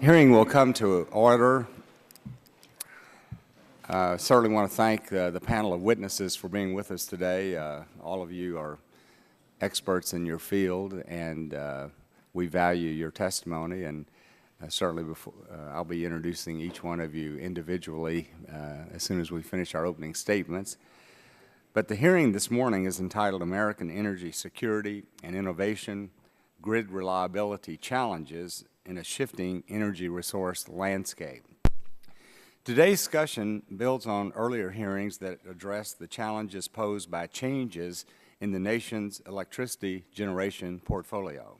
Hearing will come to order. Certainly want to thank the panel of witnesses for being with us today. All of you are experts in your field, and we value your testimony. And certainly I'll be introducing each one of you individually as soon as we finish our opening statements. But the hearing this morning is entitled American Energy Security and Innovation, Grid Reliability Challenges in a Shifting Energy Resource Landscape. Today's discussion builds on earlier hearings that address the challenges posed by changes in the nation's electricity generation portfolio.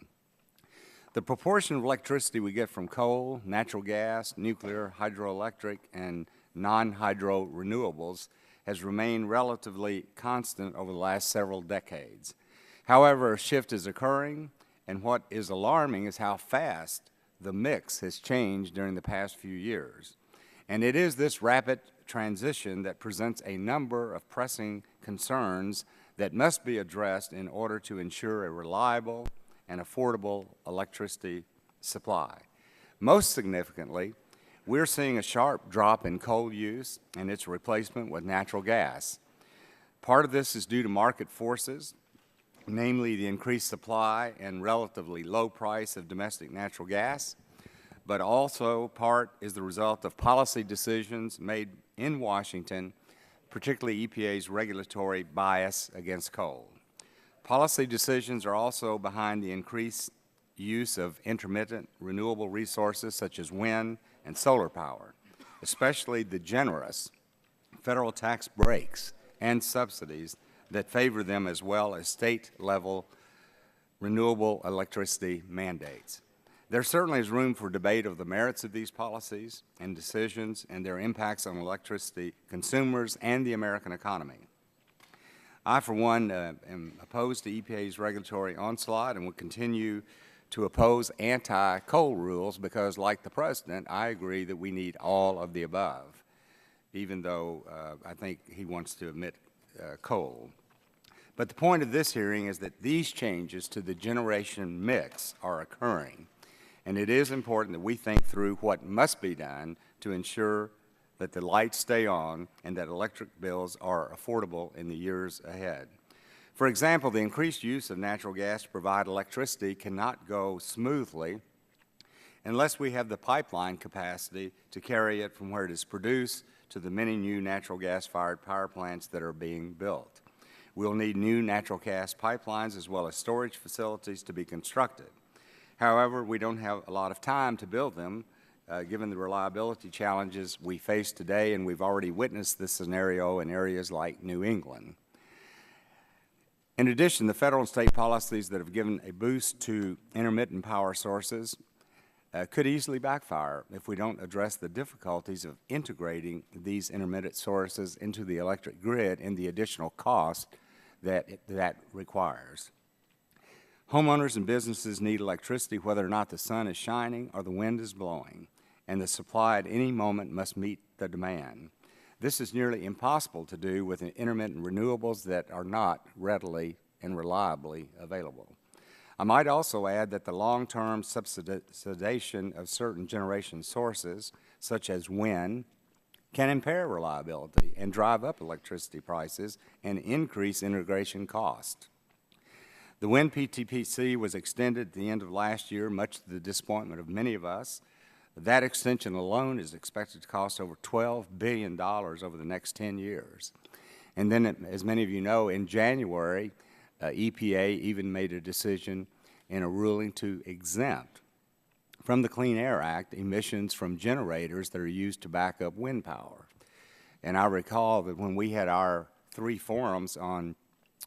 The proportion of electricity we get from coal, natural gas, nuclear, hydroelectric, and non-hydro renewables has remained relatively constant over the last several decades. However, a shift is occurring, and what is alarming is how fast the mix has changed during the past few years. And it is this rapid transition that presents a number of pressing concerns that must be addressed in order to ensure a reliable and affordable electricity supply. Most significantly, we're seeing a sharp drop in coal use and its replacement with natural gas. Part of this is due to market forces, namely the increased supply and relatively low price of domestic natural gas, but also part is the result of policy decisions made in Washington, particularly EPA's regulatory bias against coal. Policy decisions are also behind the increased use of intermittent renewable resources such as wind and solar power, especially the generous federal tax breaks and subsidies that favor them, as well as state-level renewable electricity mandates. There certainly is room for debate of the merits of these policies and decisions and their impacts on electricity consumers and the American economy. I, for one, am opposed to EPA's regulatory onslaught and will continue to oppose anti-coal rules because, like the President, I agree that we need all of the above, even though I think he wants to omit coal. But the point of this hearing is that these changes to the generation mix are occurring, and it is important that we think through what must be done to ensure that the lights stay on and that electric bills are affordable in the years ahead. For example, the increased use of natural gas to provide electricity cannot go smoothly unless we have the pipeline capacity to carry it from where it is produced to the many new natural gas-fired power plants that are being built. We'll need new natural gas pipelines as well as storage facilities to be constructed. However, we don't have a lot of time to build them given the reliability challenges we face today, and we've already witnessed this scenario in areas like New England. In addition, the federal and state policies that have given a boost to intermittent power sources could easily backfire if we don't address the difficulties of integrating these intermittent sources into the electric grid and the additional cost that requires. Homeowners and businesses need electricity whether or not the sun is shining or the wind is blowing, and the supply at any moment must meet the demand. This is nearly impossible to do with intermittent renewables that are not readily and reliably available. I might also add that the long-term subsidization of certain generation sources, such as wind, can impair reliability and drive up electricity prices and increase integration cost. The wind PTPC was extended at the end of last year, much to the disappointment of many of us. That extension alone is expected to cost over $12 billion over the next 10 years. And then, as many of you know, in January, EPA even made a decision in a ruling to exempt from the Clean Air Act emissions from generators that are used to back up wind power. And I recall that when we had our 3 forums on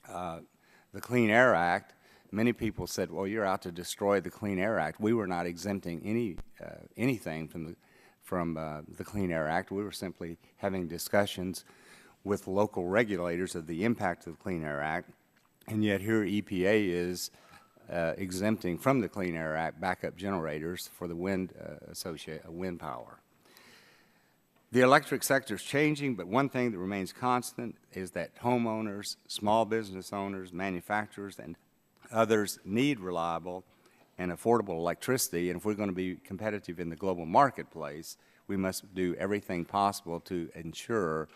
the Clean Air Act, many people said, well, you're out to destroy the Clean Air Act. We were not exempting anything from the Clean Air Act. We were simply having discussions with local regulators of the impact of the Clean Air Act, and yet here EPA is exempting from the Clean Air Act backup generators for the wind power. The electric sector is changing, but one thing that remains constant is that homeowners, small business owners, manufacturers, and others need reliable and affordable electricity. And if we're going to be competitive in the global marketplace, we must do everything possible to ensure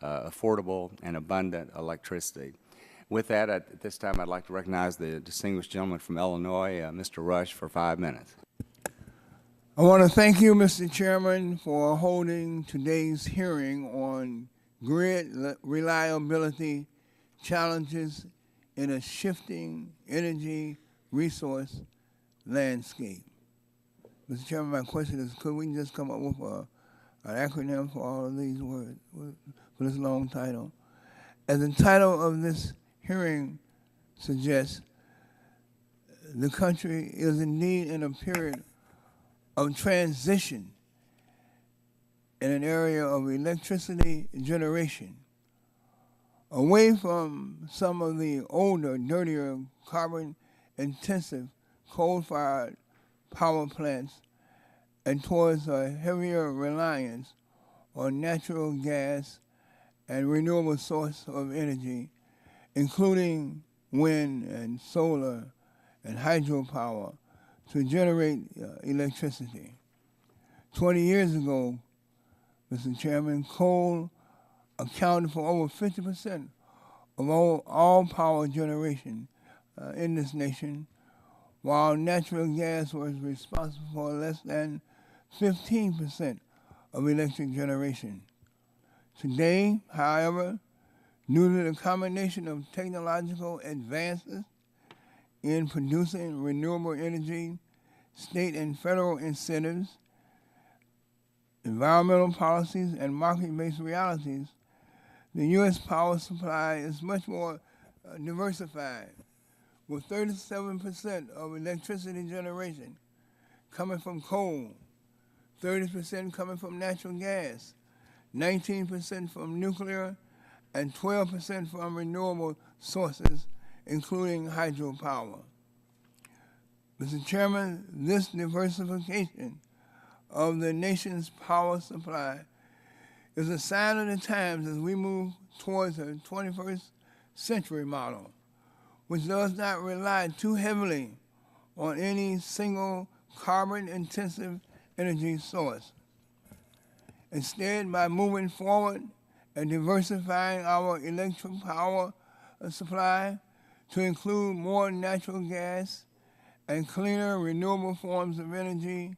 affordable and abundant electricity. With that, at this time, I'd like to recognize the distinguished gentleman from Illinois, Mr. Rush, for 5 minutes. I want to thank you, Mr. Chairman, for holding today's hearing on grid reliability challenges in a shifting energy resource landscape. Mr. Chairman, my question is, could we just come up with an acronym for all of these words, for this long title? As the title of this hearing suggests, the country is indeed in a period of transition in an area of electricity generation, away from some of the older, dirtier, carbon-intensive coal-fired power plants and towards a heavier reliance on natural gas and renewable source of energy, including wind and solar and hydropower, to generate electricity. 20 years ago, Mr. Chairman, coal accounted for over 50% of all power generation in this nation, while natural gas was responsible for less than 15% of electric generation. Today, however, due to the combination of technological advances in producing renewable energy, state and federal incentives, environmental policies, and market-based realities, the U.S. power supply is much more diversified, with 37% of electricity generation coming from coal, 30% coming from natural gas, 19% from nuclear, and 12% from renewable sources, including hydropower. Mr. Chairman, this diversification of the nation's power supply is a sign of the times as we move towards a 21st century model, which does not rely too heavily on any single carbon-intensive energy source. Instead, by moving forward and diversifying our electric power supply to include more natural gas and cleaner renewable forms of energy,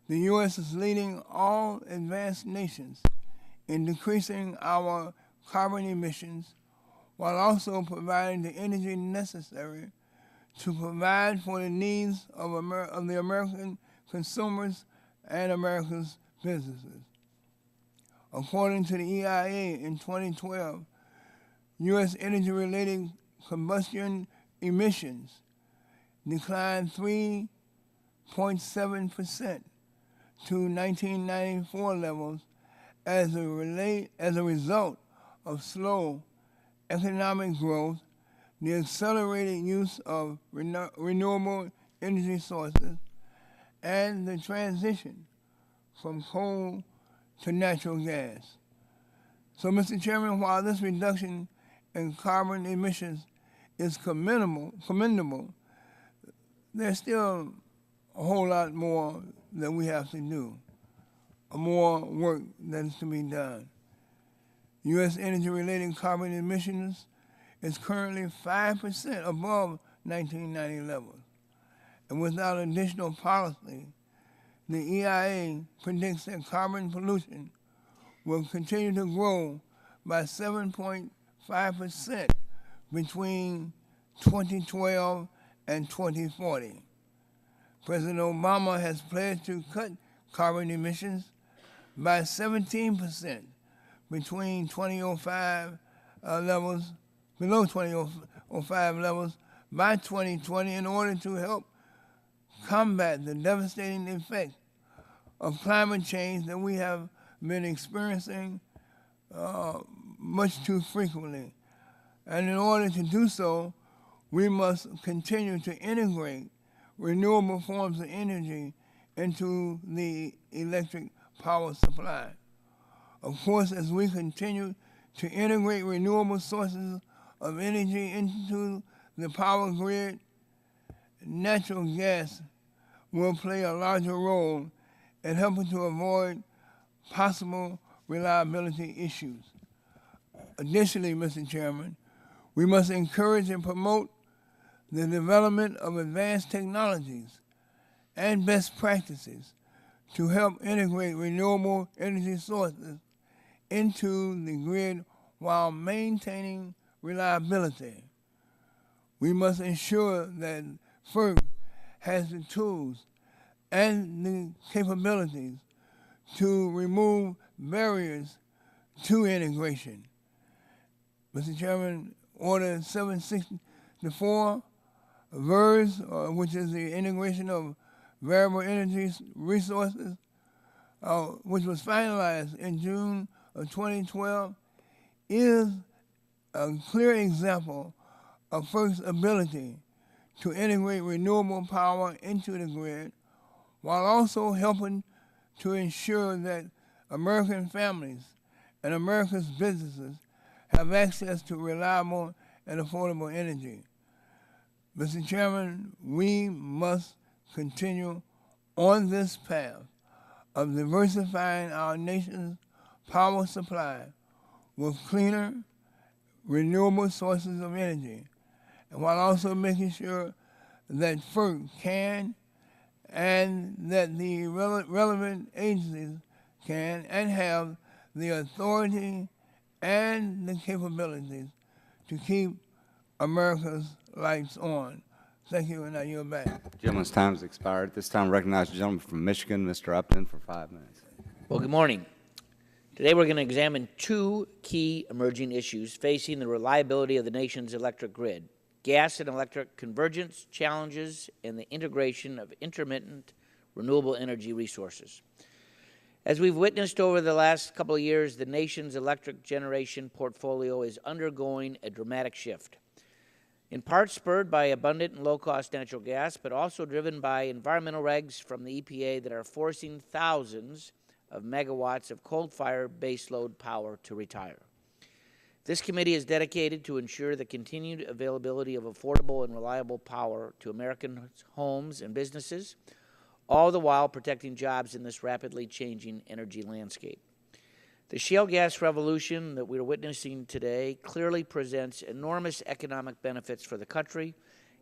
the U.S. is leading all advanced nations in decreasing our carbon emissions while also providing the energy necessary to provide for the needs of the American consumers and America's businesses. According to the EIA in 2012, U.S. energy-related combustion emissions declined 3.7% to 1994 levels as a result of slow economic growth, the accelerated use of renewable energy sources, and the transition from coal to natural gas. So, Mr. Chairman, while this reduction in carbon emissions is commendable, there's still a whole lot more that we have to do, more work that is to be done. U.S. energy-related carbon emissions is currently 5% above 1990 levels. And without additional policy, the EIA predicts that carbon pollution will continue to grow by 7.5% between 2012 and 2040. President Obama has pledged to cut carbon emissions by 17% between 2005 levels, below 2005 levels by 2020 in order to help combat the devastating effect of climate change that we have been experiencing much too frequently. And in order to do so, we must continue to integrate renewable forms of energy into the electric power supply. Of course, as we continue to integrate renewable sources of energy into the power grid, natural gas will play a larger role in helping to avoid possible reliability issues. Additionally, Mr. Chairman, we must encourage and promote the development of advanced technologies and best practices to help integrate renewable energy sources into the grid while maintaining reliability. We must ensure that FERC has the tools and the capabilities to remove barriers to integration. Mr. Chairman, Order 764, VERS, which is the integration of variable energy resources, which was finalized in June of 2012, is a clear example of FERC's ability to integrate renewable power into the grid while also helping to ensure that American families and America's businesses have access to reliable and affordable energy. Mr. Chairman, we must continue on this path of diversifying our nation's power supply with cleaner, renewable sources of energy, and while also making sure that FERC can and that the relevant agencies can and have the authority and the capabilities to keep America's lights on. Thank you, and I yield back. Gentleman's time has expired. At this time, I recognize the gentleman from Michigan, Mr. Upton, for 5 minutes. Well, good morning. Today we're going to examine two key emerging issues facing the reliability of the nation's electric grid: gas and electric convergence challenges and the integration of intermittent renewable energy resources. As we've witnessed over the last couple of years, the nation's electric generation portfolio is undergoing a dramatic shift, in part spurred by abundant and low-cost natural gas, but also driven by environmental regs from the EPA that are forcing thousands of megawatts of coal-fired baseload power to retire. This committee is dedicated to ensure the continued availability of affordable and reliable power to American homes and businesses, all the while protecting jobs in this rapidly changing energy landscape. The shale gas revolution that we're witnessing today clearly presents enormous economic benefits for the country,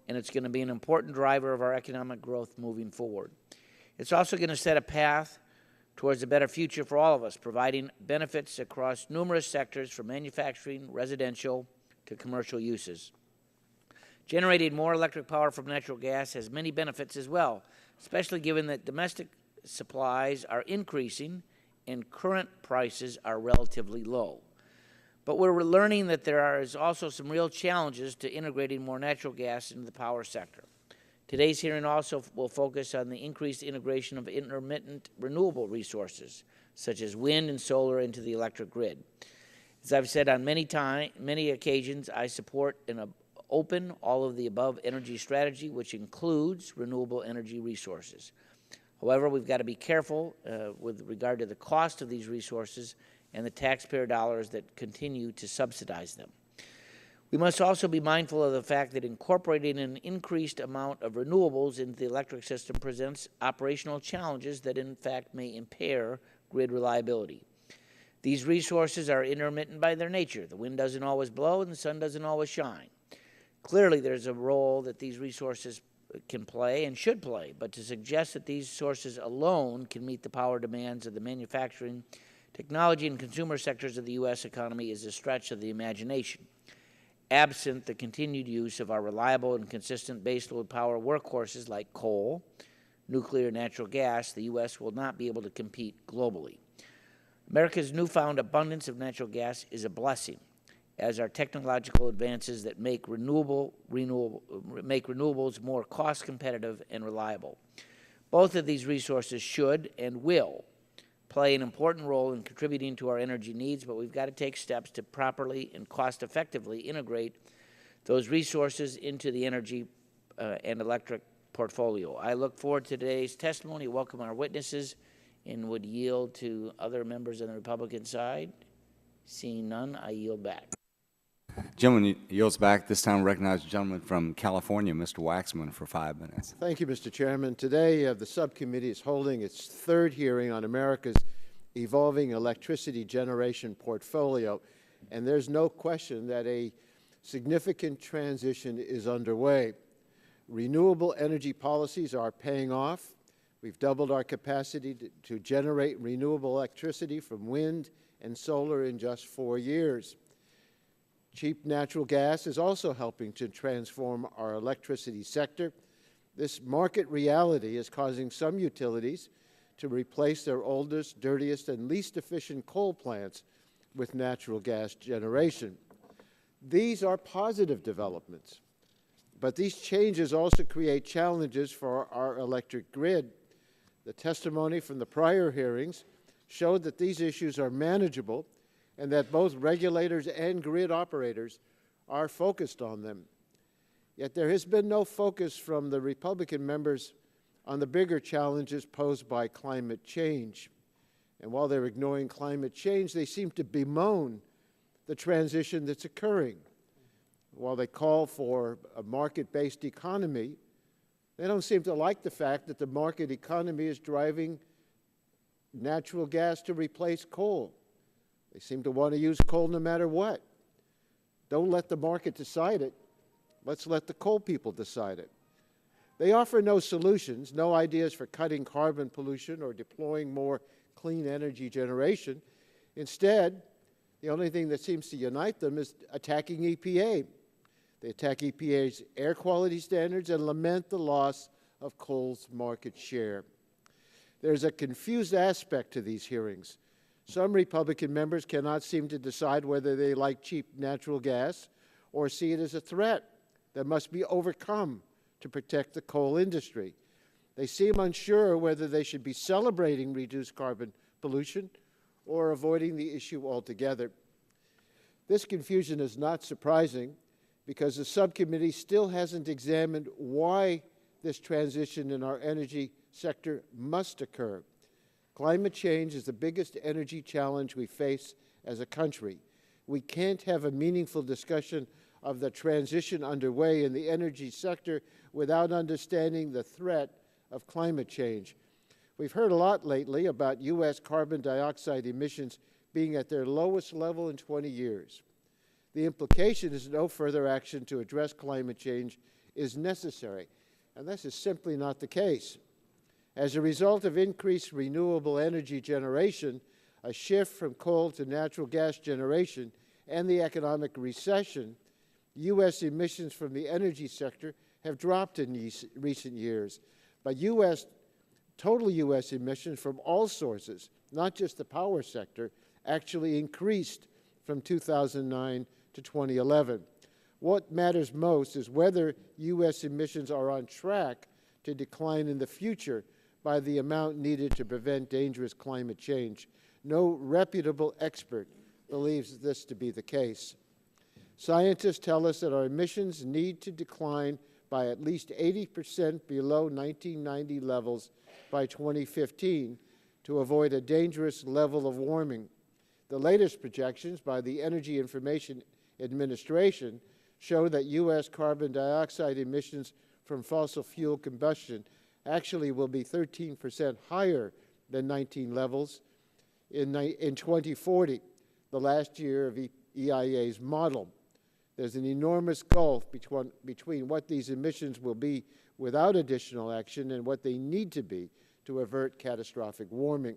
and it's going to be an important driver of our economic growth moving forward. It's also going to set a path towards a better future for all of us, providing benefits across numerous sectors from manufacturing, residential, to commercial uses. Generating more electric power from natural gas has many benefits as well, especially given that domestic supplies are increasing and current prices are relatively low. But we're learning that there is also some real challenges to integrating more natural gas into the power sector. Today's hearing also will focus on the increased integration of intermittent renewable resources, such as wind and solar, into the electric grid. As I've said on many occasions, I support an open, all-of-the-above energy strategy, which includes renewable energy resources. However, we've got to be careful with regard to the cost of these resources and the taxpayer dollars that continue to subsidize them. We must also be mindful of the fact that incorporating an increased amount of renewables into the electric system presents operational challenges that, in fact, may impair grid reliability. These resources are intermittent by their nature. The wind doesn't always blow and the sun doesn't always shine. Clearly, there's a role that these resources can play and should play, but to suggest that these sources alone can meet the power demands of the manufacturing, technology, and consumer sectors of the U.S. economy is a stretch of the imagination. Absent the continued use of our reliable and consistent baseload power workhorses like coal, nuclear, and natural gas, the U.S. will not be able to compete globally. America's newfound abundance of natural gas is a blessing, as are technological advances that make renewables more cost competitive and reliable. Both of these resources should and will play an important role in contributing to our energy needs, but we've got to take steps to properly and cost-effectively integrate those resources into the energy and electric portfolio. I look forward to today's testimony, welcome our witnesses, and would yield to other members on the Republican side. Seeing none, I yield back. Gentleman yields back. This time recognize the gentleman from California, Mr. Waxman, for 5 minutes. Thank you, Mr. Chairman. Today, the subcommittee is holding its third hearing on America's evolving electricity generation portfolio, and there's no question that a significant transition is underway. Renewable energy policies are paying off. We've doubled our capacity to generate renewable electricity from wind and solar in just 4 years. Cheap natural gas is also helping to transform our electricity sector. This market reality is causing some utilities to replace their oldest, dirtiest, and least efficient coal plants with natural gas generation. These are positive developments, but these changes also create challenges for our electric grid. The testimony from the prior hearings showed that these issues are manageable and that both regulators and grid operators are focused on them. Yet there has been no focus from the Republican members on the bigger challenges posed by climate change. And while they're ignoring climate change, they seem to bemoan the transition that's occurring. While they call for a market-based economy, they don't seem to like the fact that the market economy is driving natural gas to replace coal. They seem to want to use coal no matter what. Don't let the market decide it. Let's let the coal people decide it. They offer no solutions, no ideas for cutting carbon pollution or deploying more clean energy generation. Instead, the only thing that seems to unite them is attacking EPA. They attack EPA's air quality standards and lament the loss of coal's market share. There's a confused aspect to these hearings. Some Republican members cannot seem to decide whether they like cheap natural gas or see it as a threat that must be overcome to protect the coal industry. They seem unsure whether they should be celebrating reduced carbon pollution or avoiding the issue altogether. This confusion is not surprising because the subcommittee still hasn't examined why this transition in our energy sector must occur. Climate change is the biggest energy challenge we face as a country. We can't have a meaningful discussion of the transition underway in the energy sector without understanding the threat of climate change. We've heard a lot lately about U.S. carbon dioxide emissions being at their lowest level in 20 years. The implication is no further action to address climate change is necessary, and this is simply not the case. As a result of increased renewable energy generation, a shift from coal to natural gas generation, and the economic recession, U.S. emissions from the energy sector have dropped in recent years. But total U.S. emissions from all sources, not just the power sector, actually increased from 2009 to 2011. What matters most is whether U.S. emissions are on track to decline in the future by the amount needed to prevent dangerous climate change. No reputable expert believes this to be the case. Scientists tell us that our emissions need to decline by at least 80% below 1990 levels by 2015 to avoid a dangerous level of warming. The latest projections by the Energy Information Administration show that U.S. carbon dioxide emissions from fossil fuel combustion actually will be 13% higher than 19 levels in 2040, the last year of EIA's model. There's an enormous gulf between what these emissions will be without additional action and what they need to be to avert catastrophic warming.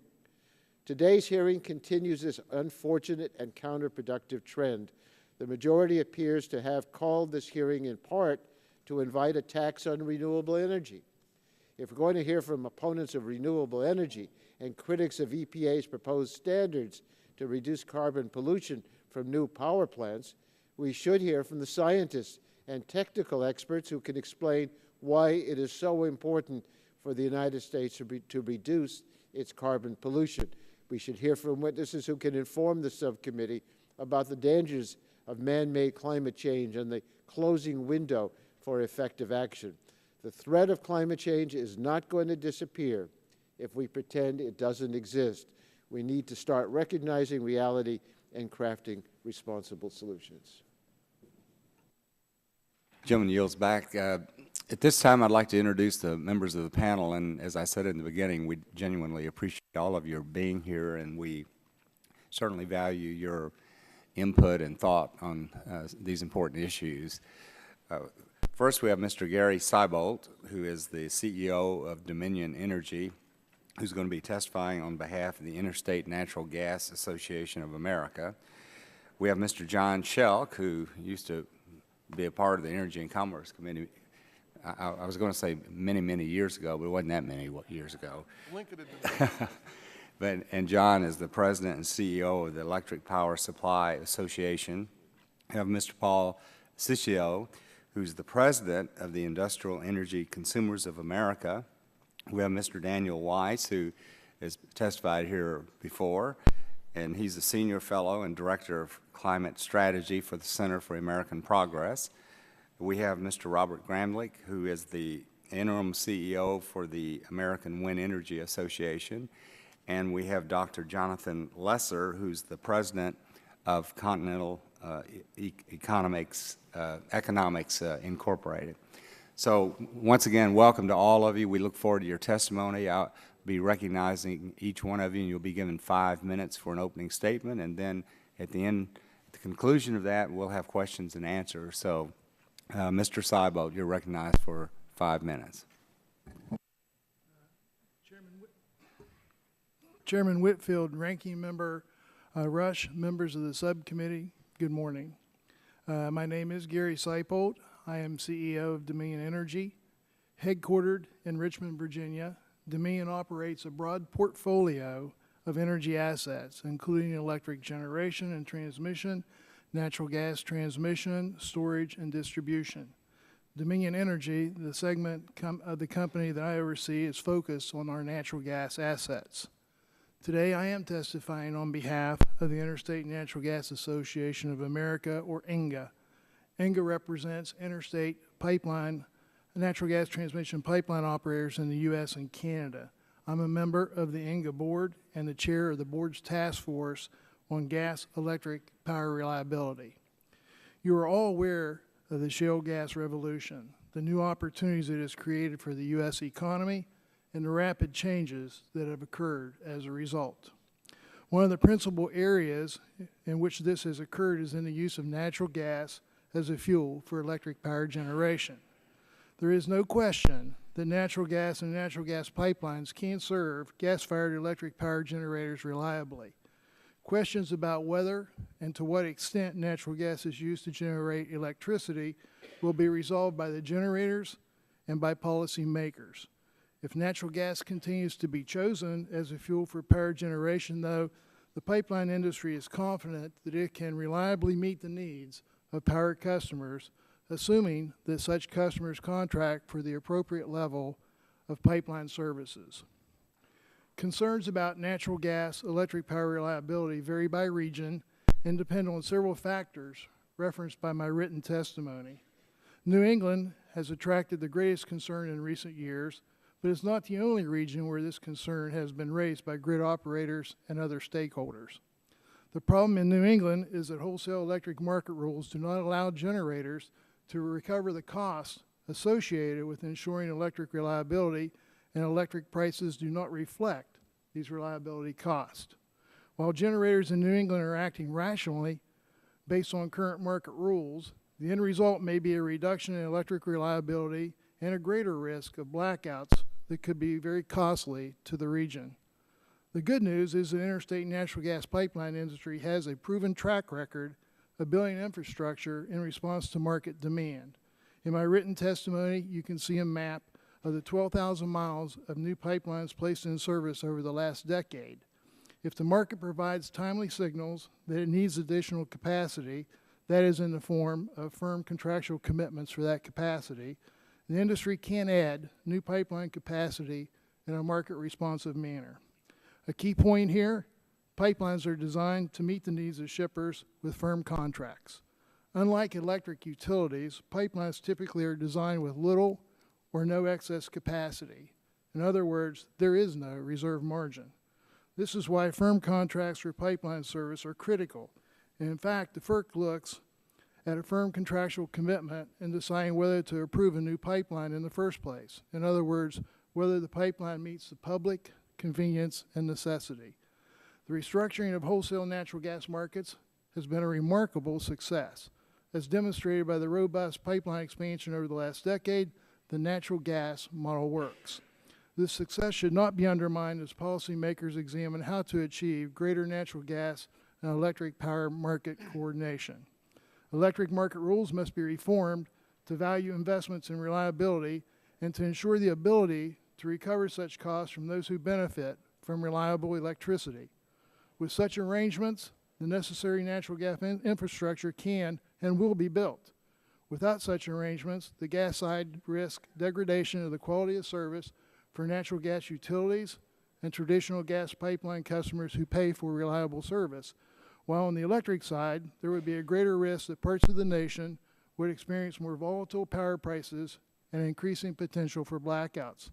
Today's hearing continues this unfortunate and counterproductive trend. The majority appears to have called this hearing in part to invite a tax on renewable energy. If we're going to hear from opponents of renewable energy and critics of EPA's proposed standards to reduce carbon pollution from new power plants, we should hear from the scientists and technical experts who can explain why it is so important for the United States to reduce its carbon pollution. We should hear from witnesses who can inform the subcommittee about the dangers of man-made climate change and the closing window for effective action. The threat of climate change is not going to disappear if we pretend it doesn't exist. We need to start recognizing reality and crafting responsible solutions. Gentleman yields back. At this time, I'd like to introduce the members of the panel, and as I said in the beginning, we genuinely appreciate all of your being here, and we certainly value your input and thought on these important issues. First, we have Mr. Gary Seibolt, who is the CEO of Dominion Energy, who's going to be testifying on behalf of the Interstate Natural Gas Association of America. We have Mr. John Shelk, who used to be a part of the Energy and Commerce Committee. I was going to say many, many years ago, but it wasn't that many years ago. And John is the president and CEO of the Electric Power Supply Association. We have Mr. Paul Ciccio, who's the president of the Industrial Energy Consumers of America. We have Mr. Daniel Weiss, who has testified here before, and he's a senior fellow and director of climate strategy for the Center for American Progress. We have Mr. Robert Gramlich, who is the interim CEO for the American Wind Energy Association. And we have Dr. Jonathan Lesser, who's the president of Continental Economics Incorporated. So once again, welcome to all of you. We look forward to your testimony. I'll be recognizing each one of you, and you'll be given 5 minutes for an opening statement. And then at the end, at the conclusion of that, we'll have questions and answers. So Mr. Seibolt, you're recognized for 5 minutes. Chairman Whitfield, Ranking Member Rush, members of the subcommittee, good morning. My name is Gary Seibolt. I am CEO of Dominion Energy. Headquartered in Richmond, Virginia, Dominion operates a broad portfolio of energy assets, including electric generation and transmission, natural gas transmission, storage, and distribution. Dominion Energy, the segment of the company that I oversee, is focused on our natural gas assets. Today, I am testifying on behalf of the Interstate Natural Gas Association of America, or INGA. INGA represents interstate pipeline, natural gas transmission pipeline operators in the U.S. and Canada. I'm a member of the INGA board and the chair of the board's task force on gas electric power reliability. You are all aware of the shale gas revolution, the new opportunities it has created for the U.S. economy, and the rapid changes that have occurred as a result. One of the principal areas in which this has occurred is in the use of natural gas as a fuel for electric power generation. There is no question that natural gas and natural gas pipelines can serve gas-fired electric power generators reliably. Questions about whether and to what extent natural gas is used to generate electricity will be resolved by the generators and by policymakers. If natural gas continues to be chosen as a fuel for power generation, though, the pipeline industry is confident that it can reliably meet the needs of power customers, assuming that such customers contract for the appropriate level of pipeline services. Concerns about natural gas electric power reliability vary by region and depend on several factors referenced by my written testimony. New England has attracted the greatest concern in recent years, but it's not the only region where this concern has been raised by grid operators and other stakeholders. The problem in New England is that wholesale electric market rules do not allow generators to recover the costs associated with ensuring electric reliability, and electric prices do not reflect these reliability costs. While generators in New England are acting rationally based on current market rules, the end result may be a reduction in electric reliability and a greater risk of blackouts that could be very costly to the region. The good news is the interstate natural gas pipeline industry has a proven track record of building infrastructure in response to market demand. In my written testimony, you can see a map of the 12,000 miles of new pipelines placed in service over the last decade. If the market provides timely signals that it needs additional capacity, that is in the form of firm contractual commitments for that capacity, the industry can add new pipeline capacity in a market-responsive manner. A key point here, pipelines are designed to meet the needs of shippers with firm contracts. Unlike electric utilities, pipelines typically are designed with little or no excess capacity. In other words, there is no reserve margin. This is why firm contracts for pipeline service are critical. And in fact, the FERC looks at a firm contractual commitment in deciding whether to approve a new pipeline in the first place. In other words, whether the pipeline meets the public, convenience, and necessity. The restructuring of wholesale natural gas markets has been a remarkable success. As demonstrated by the robust pipeline expansion over the last decade, the natural gas model works. This success should not be undermined as policymakers examine how to achieve greater natural gas and electric power market coordination. Electric market rules must be reformed to value investments in reliability and to ensure the ability to recover such costs from those who benefit from reliable electricity. With such arrangements, the necessary natural gas infrastructure can and will be built. Without such arrangements, the gas side risks degradation of the quality of service for natural gas utilities and traditional gas pipeline customers who pay for reliable service, while on the electric side, there would be a greater risk that parts of the nation would experience more volatile power prices and increasing potential for blackouts.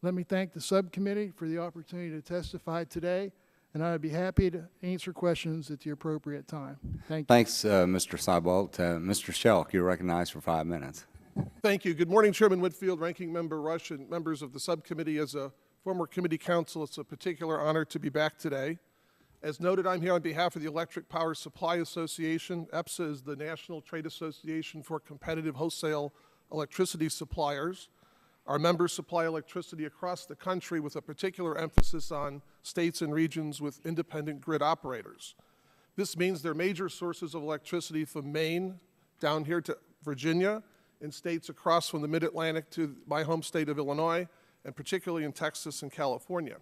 Let me thank the subcommittee for the opportunity to testify today, and I would be happy to answer questions at the appropriate time. Thank you. Thanks, Mr. Seibold. Mr. Shelk, you're recognized for 5 minutes. Thank you. Good morning, Chairman Whitfield, Ranking Member Rush, and members of the subcommittee. As a former committee counsel, it's a particular honor to be back today. As noted, I'm here on behalf of the Electric Power Supply Association. EPSA is the National Trade Association for Competitive Wholesale Electricity Suppliers. Our members supply electricity across the country with a particular emphasis on states and regions with independent grid operators. This means they're major sources of electricity from Maine down here to Virginia, in states across from the Mid-Atlantic to my home state of Illinois, and particularly in Texas and California.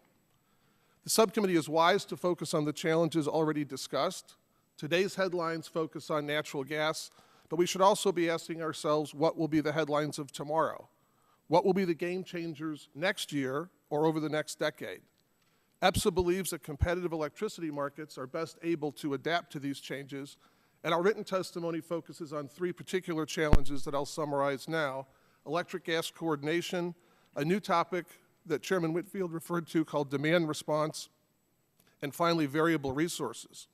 The subcommittee is wise to focus on the challenges already discussed. Today's headlines focus on natural gas, but we should also be asking ourselves what will be the headlines of tomorrow? What will be the game changers next year or over the next decade? EPSA believes that competitive electricity markets are best able to adapt to these changes, and our written testimony focuses on 3 particular challenges that I'll summarize now: electric gas coordination, a new topic that Chairman Whitfield referred to called demand response, and finally, variable resources.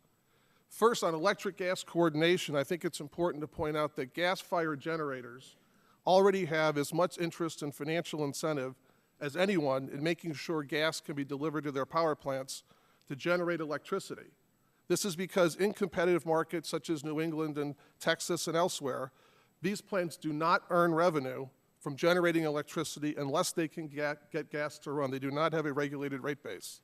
First, on electric gas coordination, I think it's important to point out that gas-fired generators already have as much interest and financial incentive as anyone in making sure gas can be delivered to their power plants to generate electricity. This is because in competitive markets such as New England and Texas and elsewhere, these plants do not earn revenue from generating electricity unless they can get gas to run. They do not have a regulated rate base.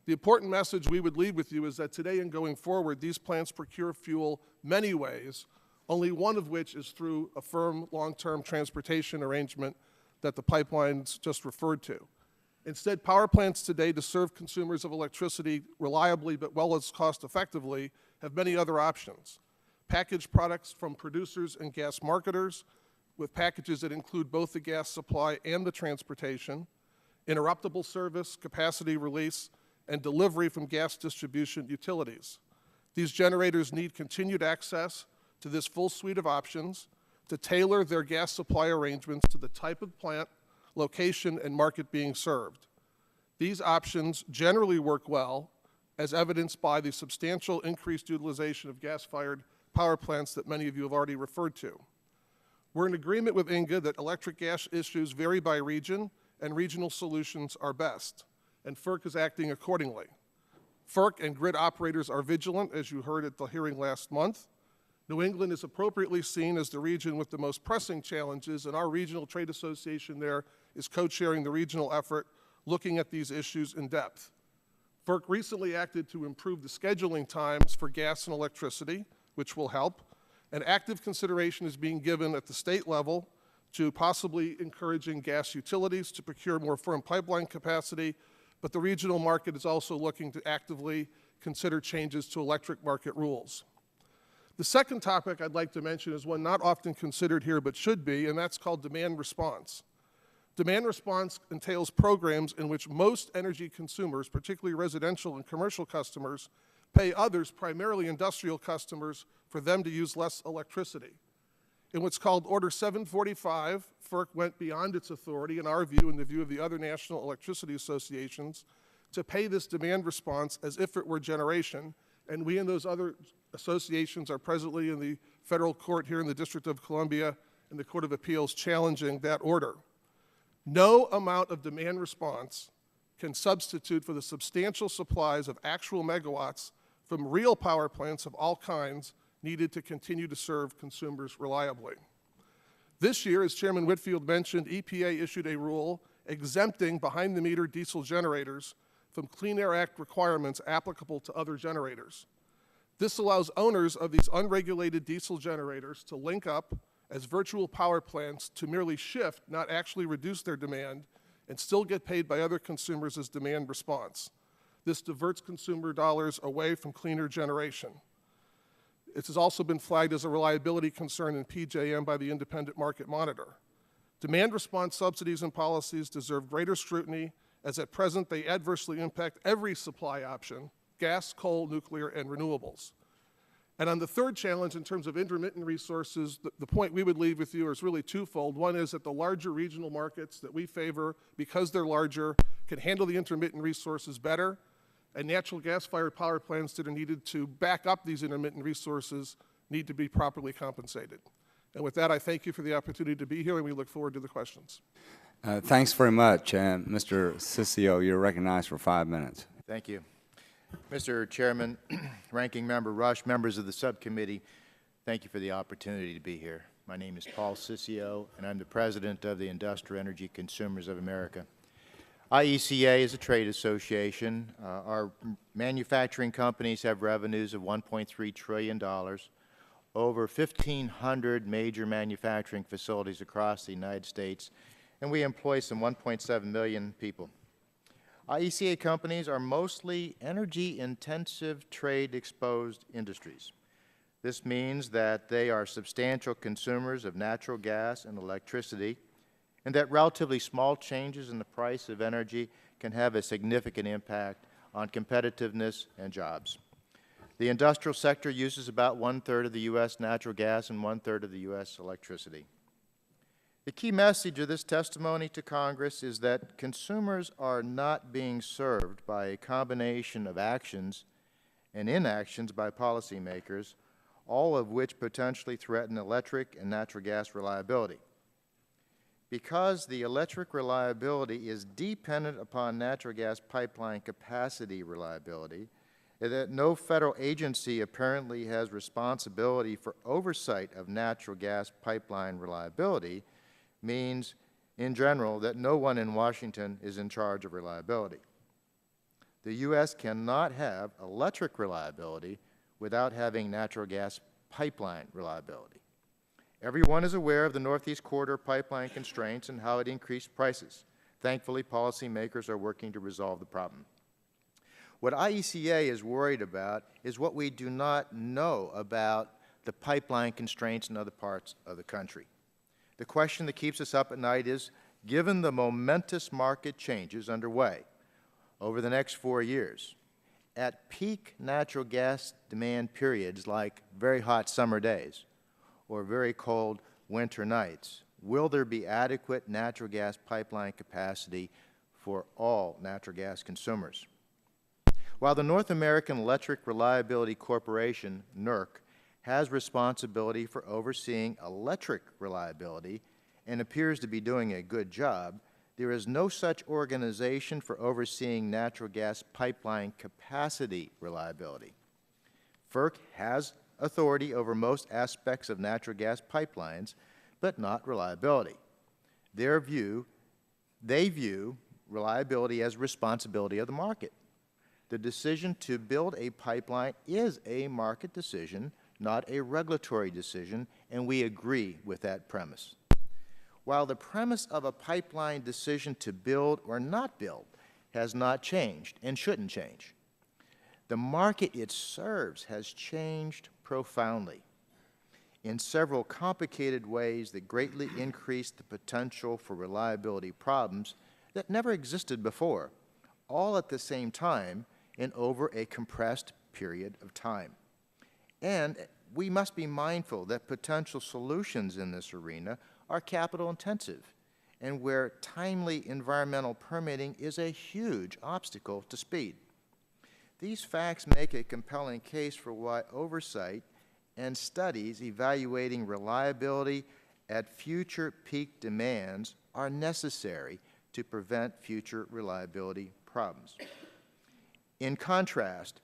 The important message we would leave with you is that today and going forward, these plants procure fuel many ways, only one of which is through a firm long-term transportation arrangement that the pipelines just referred to. Instead, power plants today, to serve consumers of electricity reliably but well as cost-effectively, have many other options. Packaged products from producers and gas marketers, with packages that include both the gas supply and the transportation, interruptible service, capacity release, and delivery from gas distribution utilities. These generators need continued access to this full suite of options to tailor their gas supply arrangements to the type of plant, location, and market being served. These options generally work well, as evidenced by the substantial increased utilization of gas-fired power plants that many of you have already referred to. We're in agreement with INGAA that electric gas issues vary by region and regional solutions are best, and FERC is acting accordingly. FERC and grid operators are vigilant, as you heard at the hearing last month. New England is appropriately seen as the region with the most pressing challenges, and our regional trade association there is co-chairing the regional effort looking at these issues in depth. FERC recently acted to improve the scheduling times for gas and electricity, which will help, and active consideration is being given at the state level to possibly encouraging gas utilities to procure more firm pipeline capacity, but the regional market is also looking to actively consider changes to electric market rules. The second topic I'd like to mention is one not often considered here but should be, and that's called demand response. Demand response entails programs in which most energy consumers, particularly residential and commercial customers, pay others, primarily industrial customers, for them to use less electricity. In what's called Order 745, FERC went beyond its authority, in our view and the view of the other national electricity associations, to pay this demand response as if it were generation, and we and those other associations are presently in the federal court here in the District of Columbia and the Court of Appeals challenging that order. No amount of demand response can substitute for the substantial supplies of actual megawatts from real power plants of all kinds needed to continue to serve consumers reliably. This year, as Chairman Whitfield mentioned, EPA issued a rule exempting behind-the-meter diesel generators from Clean Air Act requirements applicable to other generators. This allows owners of these unregulated diesel generators to link up as virtual power plants to merely shift, not actually reduce their demand, and still get paid by other consumers as demand response. This diverts consumer dollars away from cleaner generation. It has also been flagged as a reliability concern in PJM by the Independent Market Monitor. Demand response subsidies and policies deserve greater scrutiny, as at present they adversely impact every supply option: gas, coal, nuclear, and renewables. And on the third challenge, in terms of intermittent resources, the point we would leave with you is really twofold. One is that the larger regional markets that we favor, because they're larger, can handle the intermittent resources better, and natural gas-fired power plants that are needed to back up these intermittent resources need to be properly compensated. And with that, I thank you for the opportunity to be here, and we look forward to the questions. Thanks very much. Mr. Ciccio, you're recognized for 5 minutes. Thank you. Mr. Chairman, Ranking Member Rush, members of the subcommittee, thank you for the opportunity to be here. My name is Paul Ciccio, and I'm the president of the Industrial Energy Consumers of America. IECA is a trade association. Our manufacturing companies have revenues of $1.3 trillion, over 1,500 major manufacturing facilities across the United States, and we employ some 1.7 million people. IECA companies are mostly energy-intensive, trade-exposed industries. This means that they are substantial consumers of natural gas and electricity, and that relatively small changes in the price of energy can have a significant impact on competitiveness and jobs. The industrial sector uses about 1/3 of the U.S. natural gas and 1/3 of the U.S. electricity. The key message of this testimony to Congress is that consumers are not being served by a combination of actions and inactions by policymakers, all of which potentially threaten electric and natural gas reliability. Because the electric reliability is dependent upon natural gas pipeline capacity reliability, and that no federal agency apparently has responsibility for oversight of natural gas pipeline reliability, means, in general, that no one in Washington is in charge of reliability. The U.S. cannot have electric reliability without having natural gas pipeline reliability. Everyone is aware of the Northeast Corridor pipeline constraints and how it increased prices. Thankfully, policymakers are working to resolve the problem. What IECA is worried about is what we do not know about the pipeline constraints in other parts of the country. The question that keeps us up at night is, given the momentous market changes underway over the next 4 years, at peak natural gas demand periods like very hot summer days or very cold winter nights, will there be adequate natural gas pipeline capacity for all natural gas consumers? While the North American Electric Reliability Corporation, NERC, has responsibility for overseeing electric reliability and appears to be doing a good job, there is no such organization for overseeing natural gas pipeline capacity reliability. FERC has authority over most aspects of natural gas pipelines, but not reliability. They view reliability as responsibility of the market. The decision to build a pipeline is a market decision, not a regulatory decision, and we agree with that premise. While the premise of a pipeline decision to build or not build has not changed and shouldn't change, the market it serves has changed profoundly in several complicated ways that greatly increase the potential for reliability problems that never existed before, all at the same time and over a compressed period of time. And we must be mindful that potential solutions in this arena are capital intensive and where timely environmental permitting is a huge obstacle to speed. These facts make a compelling case for why oversight and studies evaluating reliability at future peak demands are necessary to prevent future reliability problems. In contrast,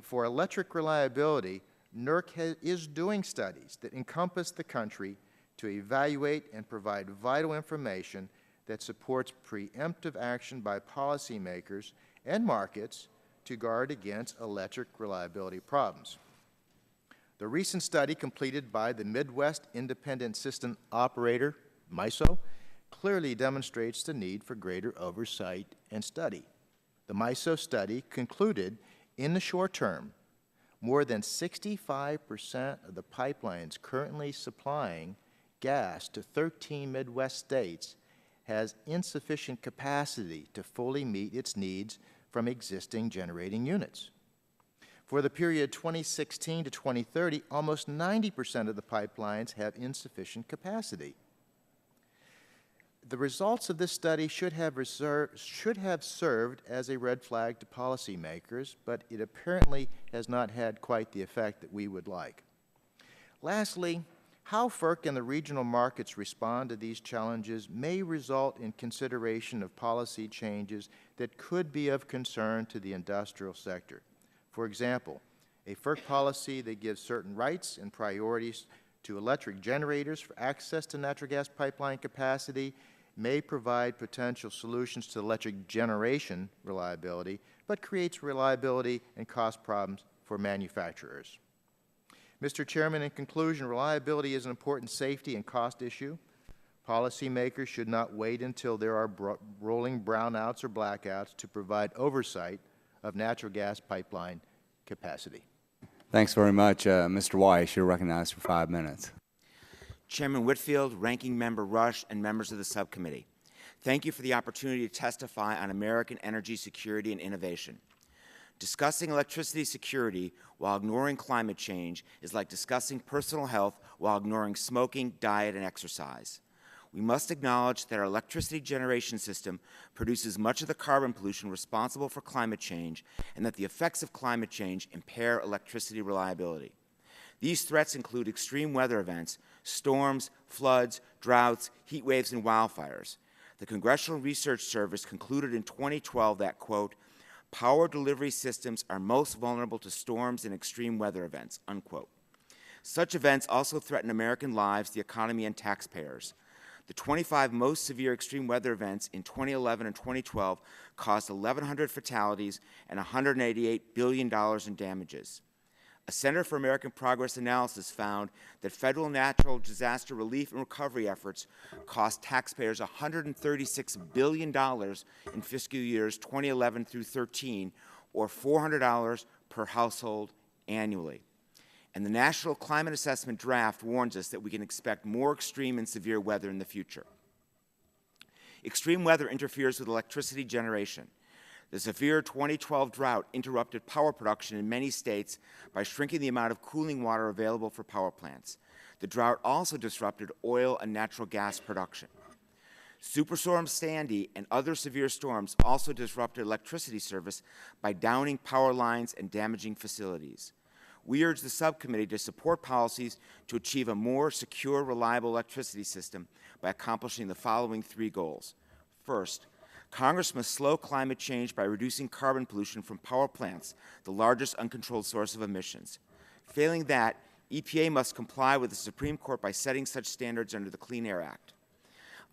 for electric reliability, NERC is doing studies that encompass the country to evaluate and provide vital information that supports preemptive action by policymakers and markets to guard against electric reliability problems. The recent study completed by the Midwest Independent System Operator, MISO, clearly demonstrates the need for greater oversight and study. The MISO study concluded in the short term, more than 65% of the pipelines currently supplying gas to 13 Midwest states has insufficient capacity to fully meet its needs from existing generating units. For the period 2016 to 2030, almost 90% of the pipelines have insufficient capacity. The results of this study should have served as a red flag to policymakers, but it apparently has not had quite the effect that we would like. Lastly, how FERC and the regional markets respond to these challenges may result in consideration of policy changes that could be of concern to the industrial sector. For example, a FERC policy that gives certain rights and priorities to electric generators for access to natural gas pipeline capacity may provide potential solutions to electric generation reliability, but creates reliability and cost problems for manufacturers. Mr. Chairman, in conclusion, reliability is an important safety and cost issue. Policymakers should not wait until there are rolling brownouts or blackouts to provide oversight of natural gas pipeline capacity. Thanks very much. Mr. Weiss, you're recognized for 5 minutes. Chairman Whitfield, Ranking Member Rush, and members of the subcommittee, thank you for the opportunity to testify on American energy security and innovation. Discussing electricity security while ignoring climate change is like discussing personal health while ignoring smoking, diet, and exercise. We must acknowledge that our electricity generation system produces much of the carbon pollution responsible for climate change, and that the effects of climate change impair electricity reliability. These threats include extreme weather events, storms, floods, droughts, heat waves, and wildfires. The Congressional Research Service concluded in 2012 that, quote, power delivery systems are most vulnerable to storms and extreme weather events, unquote. Such events also threaten American lives, the economy, and taxpayers. The 25 most severe extreme weather events in 2011 and 2012 caused 1,100 fatalities and $188 billion in damages. A Center for American Progress analysis found that federal natural disaster relief and recovery efforts cost taxpayers $136 billion in fiscal years 2011 through 13, or $400 per household annually. And the National Climate Assessment Draft warns us that we can expect more extreme and severe weather in the future. Extreme weather interferes with electricity generation. The severe 2012 drought interrupted power production in many states by shrinking the amount of cooling water available for power plants. The drought also disrupted oil and natural gas production. Superstorm Sandy and other severe storms also disrupted electricity service by downing power lines and damaging facilities. We urge the subcommittee to support policies to achieve a more secure, reliable electricity system by accomplishing the following 3 goals. First, Congress must slow climate change by reducing carbon pollution from power plants, the largest uncontrolled source of emissions. Failing that, EPA must comply with the Supreme Court by setting such standards under the Clean Air Act.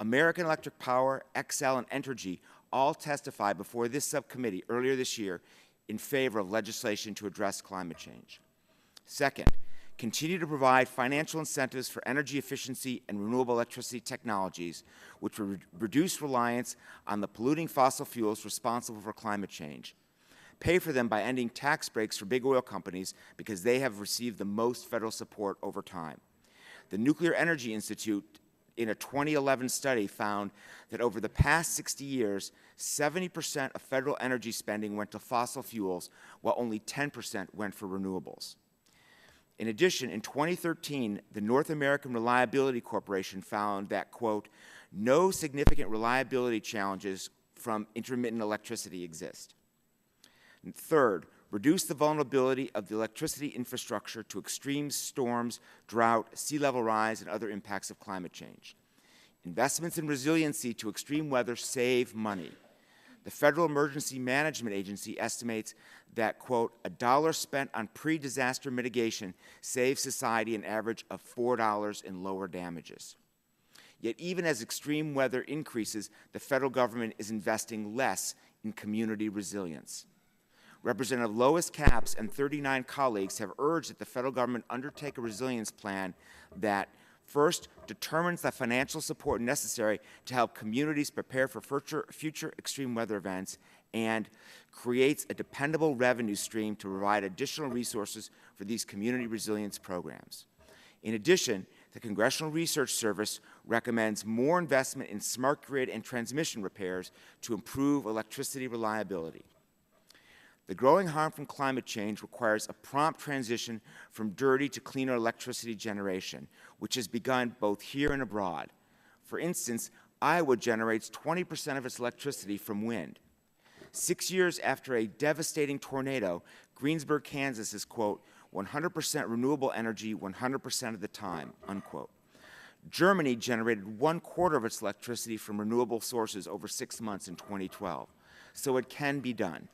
American Electric Power, Xcel, and Entergy all testified before this subcommittee earlier this year in favor of legislation to address climate change. Second, continue to provide financial incentives for energy efficiency and renewable electricity technologies, which will reduce reliance on the polluting fossil fuels responsible for climate change. Pay for them by ending tax breaks for big oil companies because they have received the most federal support over time. The Nuclear Energy Institute, in a 2011 study, found that over the past 60 years, 70% of federal energy spending went to fossil fuels, while only 10% went for renewables. In addition, in 2013, the North American Reliability Corporation found that, quote, no significant reliability challenges from intermittent electricity exist. And third, reduce the vulnerability of the electricity infrastructure to extreme storms, drought, sea level rise, and other impacts of climate change. Investments in resiliency to extreme weather save money. The Federal Emergency Management Agency estimates that, quote, $1 spent on pre-disaster mitigation saves society an average of $4 in lower damages. Yet even as extreme weather increases, the federal government is investing less in community resilience. Representative Lois Capps and 39 colleagues have urged that the federal government undertake a resilience plan that, first, determines the financial support necessary to help communities prepare for future extreme weather events, and creates a dependable revenue stream to provide additional resources for these community resilience programs. In addition, the Congressional Research Service recommends more investment in smart grid and transmission repairs to improve electricity reliability. The growing harm from climate change requires a prompt transition from dirty to cleaner electricity generation, which has begun both here and abroad. For instance, Iowa generates 20% of its electricity from wind. 6 years after a devastating tornado, Greensburg, Kansas is, quote, 100% renewable energy 100% of the time, unquote. Germany generated 1/4 of its electricity from renewable sources over 6 months in 2012. So it can be done.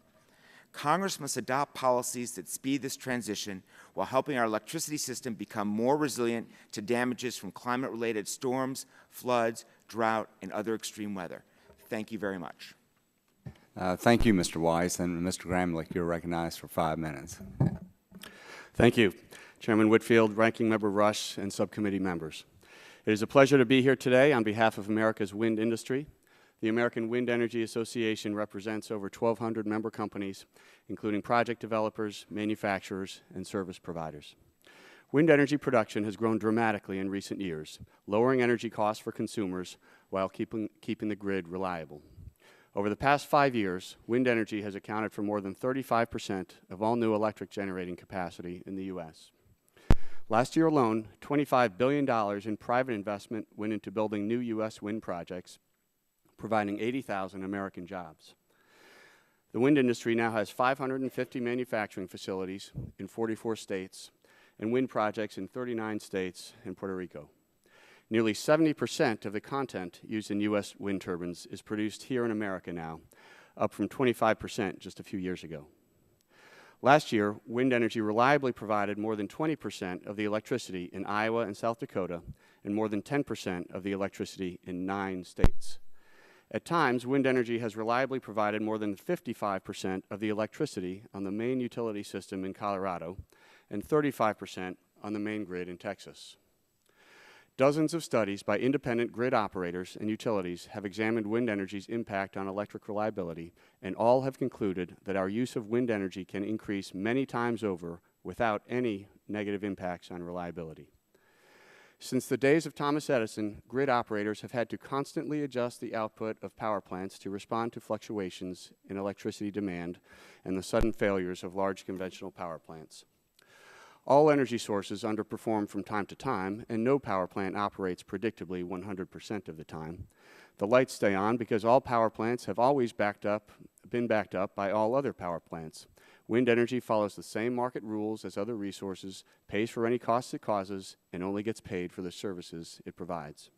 Congress must adopt policies that speed this transition while helping our electricity system become more resilient to damages from climate-related storms, floods, drought, and other extreme weather. Thank you very much. Thank you, Mr. Weiss, and Mr. Gramlich, you're recognized for 5 minutes. Thank you, Chairman Whitfield, Ranking Member Rush, and subcommittee members. It is a pleasure to be here today on behalf of America's wind industry. The American Wind Energy Association represents over 1,200 member companies, including project developers, manufacturers, and service providers. Wind energy production has grown dramatically in recent years, lowering energy costs for consumers while keeping the grid reliable. Over the past 5 years, wind energy has accounted for more than 35% of all new electric generating capacity in the U.S. Last year alone, $25 billion in private investment went into building new U.S. wind projects, providing 80,000 American jobs. The wind industry now has 550 manufacturing facilities in 44 states and wind projects in 39 states and Puerto Rico. Nearly 70% of the content used in U.S. wind turbines is produced here in America now, up from 25% just a few years ago. Last year, wind energy reliably provided more than 20% of the electricity in Iowa and South Dakota and more than 10% of the electricity in 9 states. At times, wind energy has reliably provided more than 55% of the electricity on the main utility system in Colorado and 35% on the main grid in Texas. Dozens of studies by independent grid operators and utilities have examined wind energy's impact on electric reliability, and all have concluded that our use of wind energy can increase many times over without any negative impacts on reliability. Since the days of Thomas Edison, grid operators have had to constantly adjust the output of power plants to respond to fluctuations in electricity demand and the sudden failures of large conventional power plants. All energy sources underperform from time to time, and no power plant operates predictably 100% of the time. The lights stay on because all power plants have always been backed up by all other power plants. Wind energy follows the same market rules as other resources, pays for any costs it causes, and only gets paid for the services it provides.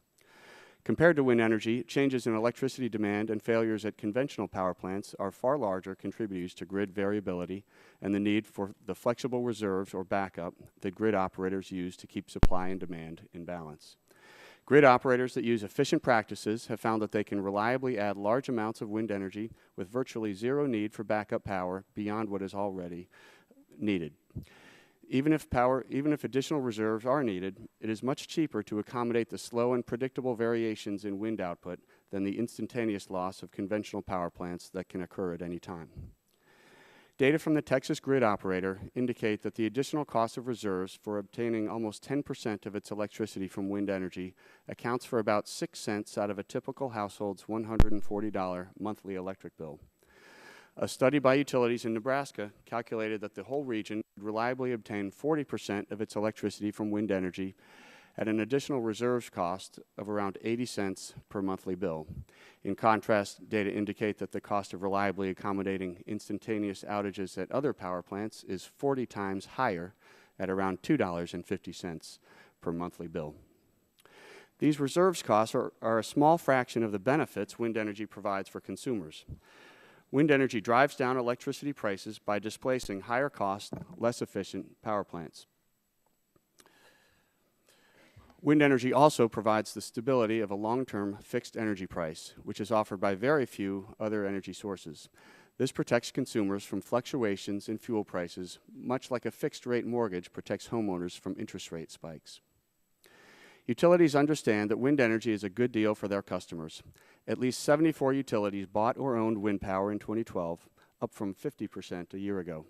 Compared to wind energy, changes in electricity demand and failures at conventional power plants are far larger contributors to grid variability and the need for the flexible reserves or backup that grid operators use to keep supply and demand in balance. Grid operators that use efficient practices have found that they can reliably add large amounts of wind energy with virtually zero need for backup power beyond what is already needed. Even if additional reserves are needed, it is much cheaper to accommodate the slow and predictable variations in wind output than the instantaneous loss of conventional power plants that can occur at any time. Data from the Texas grid operator indicate that the additional cost of reserves for obtaining almost 10% of its electricity from wind energy accounts for about 6 cents out of a typical household's $140 monthly electric bill. A study by utilities in Nebraska calculated that the whole region would reliably obtain 40% of its electricity from wind energy at an additional reserves cost of around 80 cents per monthly bill. In contrast, data indicate that the cost of reliably accommodating instantaneous outages at other power plants is 40 times higher at around $2.50 per monthly bill. These reserves costs are a small fraction of the benefits wind energy provides for consumers. Wind energy drives down electricity prices by displacing higher cost, less efficient power plants. Wind energy also provides the stability of a long-term fixed energy price, which is offered by very few other energy sources. This protects consumers from fluctuations in fuel prices, much like a fixed-rate mortgage protects homeowners from interest rate spikes. Utilities understand that wind energy is a good deal for their customers. At least 74 utilities bought or owned wind power in 2012, up from 50% a year ago.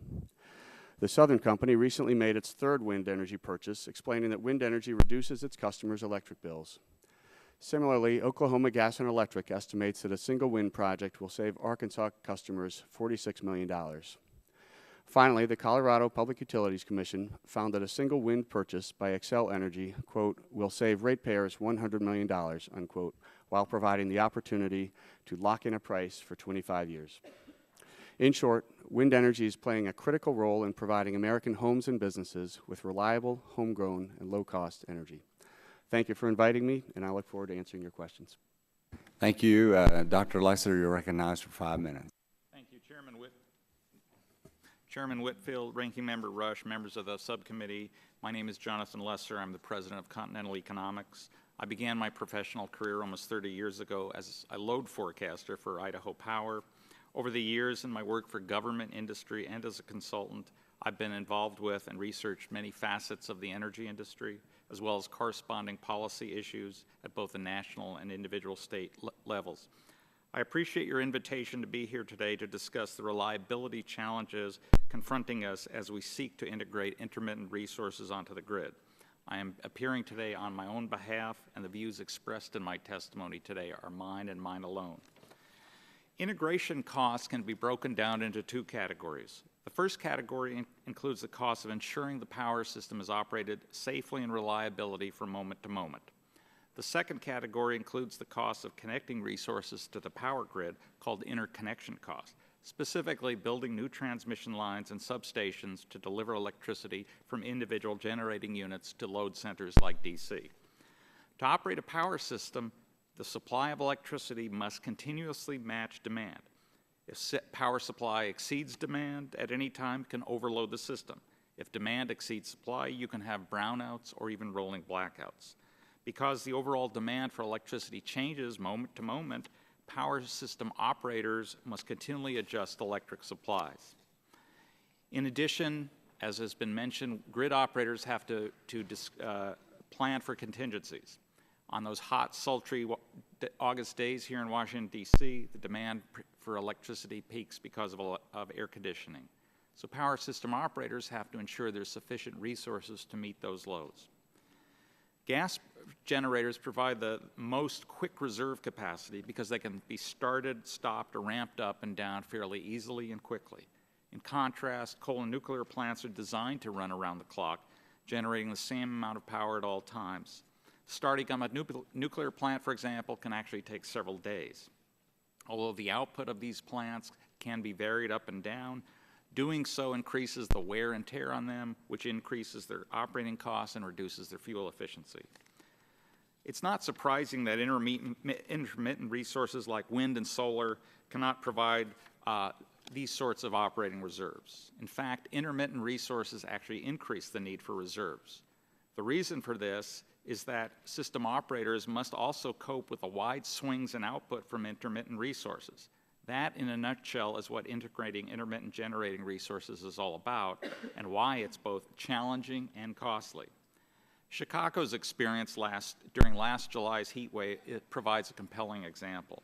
The Southern Company recently made its third wind energy purchase, explaining that wind energy reduces its customers' electric bills. Similarly, Oklahoma Gas and Electric estimates that a single wind project will save Arkansas customers $46 million. Finally, the Colorado Public Utilities Commission found that a single wind purchase by Xcel Energy, quote, will save ratepayers $100 million, unquote, while providing the opportunity to lock in a price for 25 years. In short, wind energy is playing a critical role in providing American homes and businesses with reliable, homegrown, and low-cost energy. Thank you for inviting me, and I look forward to answering your questions. Thank you. Dr. Lesser, you're recognized for 5 minutes. Thank you, Chairman Whitfield, Ranking Member Rush, members of the subcommittee. My name is Jonathan Lesser. I'm the president of Continental Economics. I began my professional career almost 30 years ago as a load forecaster for Idaho Power. Over the years in my work for government, industry, and as a consultant, I've been involved with and researched many facets of the energy industry, as well as corresponding policy issues at both the national and individual state levels. I appreciate your invitation to be here today to discuss the reliability challenges confronting us as we seek to integrate intermittent resources onto the grid. I am appearing today on my own behalf, and the views expressed in my testimony today are mine and mine alone. Integration costs can be broken down into two categories. The first category includes the cost of ensuring the power system is operated safely and reliably from moment to moment. The second category includes the cost of connecting resources to the power grid, called interconnection cost, specifically building new transmission lines and substations to deliver electricity from individual generating units to load centers like DC. To operate a power system, the supply of electricity must continuously match demand. If power supply exceeds demand at any time, it can overload the system. If demand exceeds supply, you can have brownouts or even rolling blackouts. Because the overall demand for electricity changes moment to moment, power system operators must continually adjust electric supplies. In addition, as has been mentioned, grid operators have to plan for contingencies. On those hot, sultry August days here in Washington, D.C., the demand for electricity peaks because of air conditioning. So power system operators have to ensure there's sufficient resources to meet those loads. Gas generators provide the most quick reserve capacity because they can be started, stopped, or ramped up and down fairly easily and quickly. In contrast, coal and nuclear plants are designed to run around the clock, generating the same amount of power at all times. Starting up a nuclear plant, for example, can actually take several days. Although the output of these plants can be varied up and down, doing so increases the wear and tear on them, which increases their operating costs and reduces their fuel efficiency. It's not surprising that intermittent resources like wind and solar cannot provide these sorts of operating reserves. In fact, intermittent resources actually increase the need for reserves. The reason for this is that system operators must also cope with the wide swings in output from intermittent resources. That, in a nutshell, is what integrating intermittent generating resources is all about and why it's both challenging and costly. Chicago's experience during last July's heat wave provides a compelling example.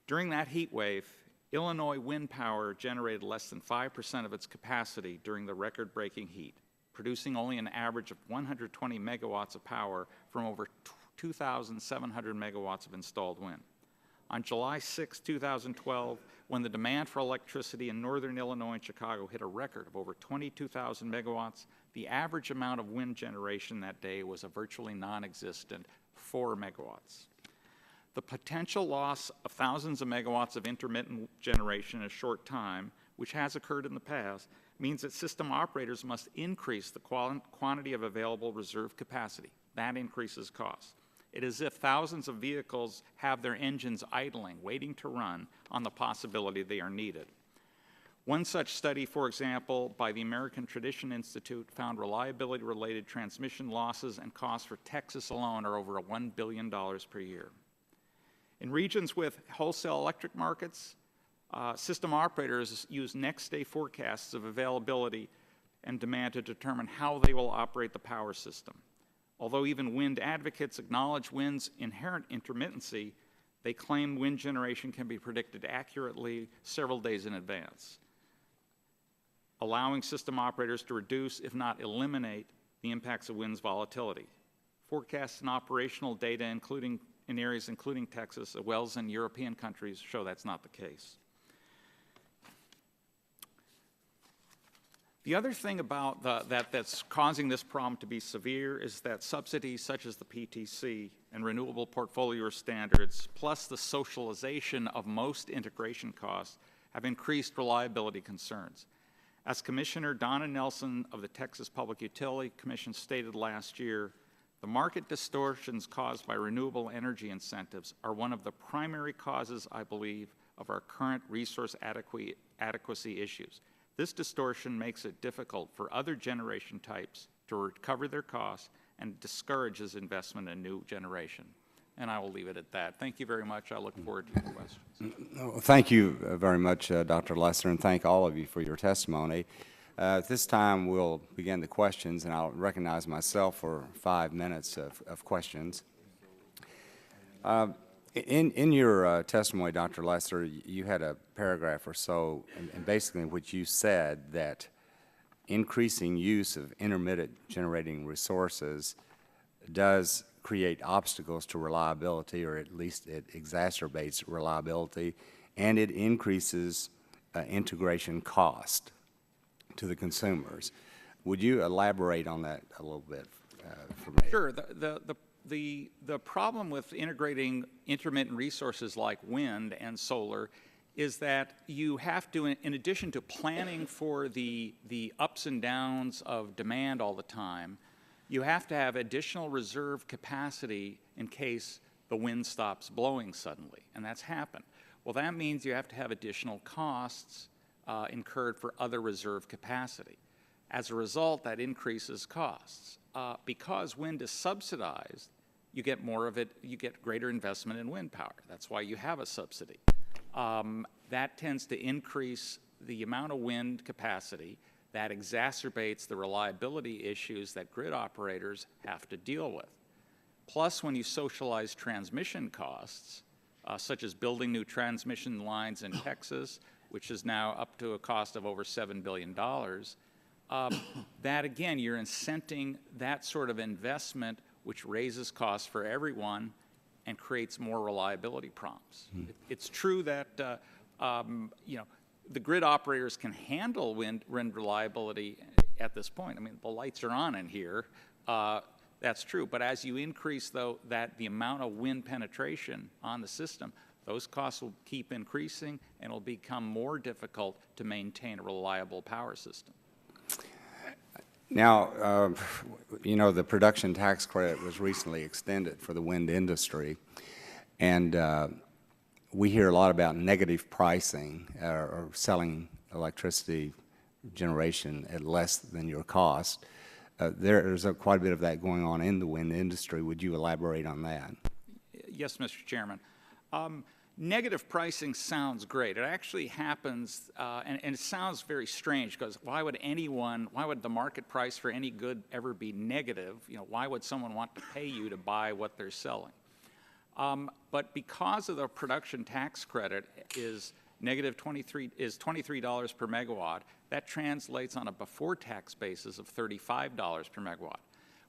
During that heat wave, Illinois wind power generated less than 5% of its capacity during the record-breaking heat, producing only an average of 120 megawatts of power from over 2,700 megawatts of installed wind. On July 6, 2012, when the demand for electricity in northern Illinois and Chicago hit a record of over 22,000 megawatts, the average amount of wind generation that day was a virtually non-existent 4 megawatts. The potential loss of thousands of megawatts of intermittent generation in a short time, which has occurred in the past, means that system operators must increase the quantity of available reserve capacity. That increases costs. It is as if thousands of vehicles have their engines idling, waiting to run on the possibility they are needed. One such study, for example, by the American Tradition Institute, found reliability-related transmission losses and costs for Texas alone are over $1 billion per year. In regions with wholesale electric markets, system operators use next-day forecasts of availability and demand to determine how they will operate the power system. Although even wind advocates acknowledge wind's inherent intermittency, they claim wind generation can be predicted accurately several days in advance, allowing system operators to reduce, if not eliminate, the impacts of wind's volatility. Forecasts and operational data, including in areas including Texas, as well as in European countries, show that's not the case. The other thing about that's causing this problem to be severe is that subsidies such as the PTC and renewable portfolio standards, plus the socialization of most integration costs, have increased reliability concerns. As Commissioner Donna Nelson of the Texas Public Utility Commission stated last year, the market distortions caused by renewable energy incentives are one of the primary causes, I believe, of our current resource adequacy issues. This distortion makes it difficult for other generation types to recover their costs and discourages investment in new generation. And I will leave it at that. Thank you very much. I look forward to your questions. Thank you very much, Dr. Lesser, and thank all of you for your testimony. At this time, we'll begin the questions, and I'll recognize myself for 5 minutes of questions. In your testimony, Dr. Lesser, you had a paragraph or so, and basically in which you said that increasing use of intermittent generating resources does create obstacles to reliability, or at least it exacerbates reliability, and it increases integration cost to the consumers. Would you elaborate on that a little bit for me? Sure. The problem with integrating intermittent resources like wind and solar is that you have to, in addition to planning for the ups and downs of demand all the time, you have to have additional reserve capacity in case the wind stops blowing suddenly, and that's happened. Well, that means you have to have additional costs incurred for other reserve capacity. As a result, that increases costs. Because wind is subsidized, you get more of it, you get greater investment in wind power. That's why you have a subsidy. That tends to increase the amount of wind capacity. That exacerbates the reliability issues that grid operators have to deal with. Plus, when you socialize transmission costs, such as building new transmission lines in Texas, which is now up to a cost of over $7 billion, that again, you're incenting that sort of investment, which raises costs for everyone and creates more reliability problems. It's true that the grid operators can handle wind reliability at this point. I mean, the lights are on in here. That's true. But as you increase, though, the amount of wind penetration on the system, those costs will keep increasing, and it'll become more difficult to maintain a reliable power system. Now, the production tax credit was recently extended for the wind industry, and we hear a lot about negative pricing or selling electricity generation at less than your cost. There's quite a bit of that going on in the wind industry. Would you elaborate on that? Yes, Mr. Chairman. Negative pricing sounds great. It actually happens, and it sounds very strange, because why would the market price for any good ever be negative? Why would someone want to pay you to buy what they're selling? But because of the production tax credit is $23 per megawatt, that translates on a before-tax basis of $35 per megawatt.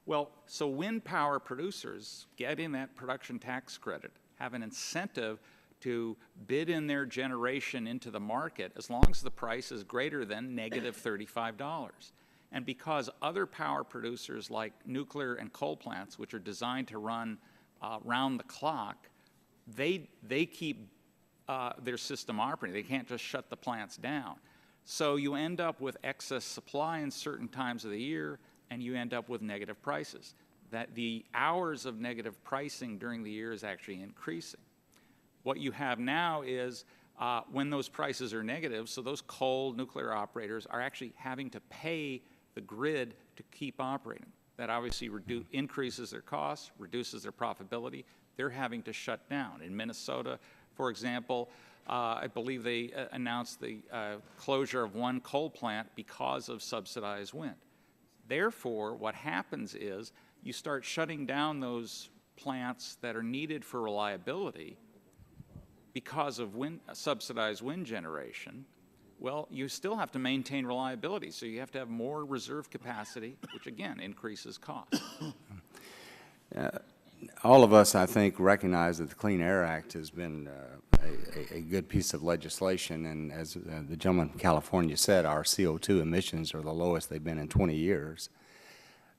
Well, so wind power producers getting that production tax credit have an incentive to bid in their generation into the market as long as the price is greater than negative $35. And because other power producers like nuclear and coal plants, which are designed to run round the clock, they keep their system operating. They can't just shut the plants down. So you end up with excess supply in certain times of the year, and you end up with negative prices. That the hours of negative pricing during the year is actually increasing. What you have now is when those prices are negative, so those coal nuclear operators are actually having to pay the grid to keep operating. That obviously increases their costs, reduces their profitability. They're having to shut down. In Minnesota, for example, I believe they announced the closure of one coal plant because of subsidized wind. Therefore, what happens is you start shutting down those plants that are needed for reliability because of subsidized wind generation. Well, you still have to maintain reliability, so you have to have more reserve capacity, which again increases costs. All of us, I think, recognize that the Clean Air Act has been a good piece of legislation, and as the gentleman from California said, our CO2 emissions are the lowest they've been in 20 years.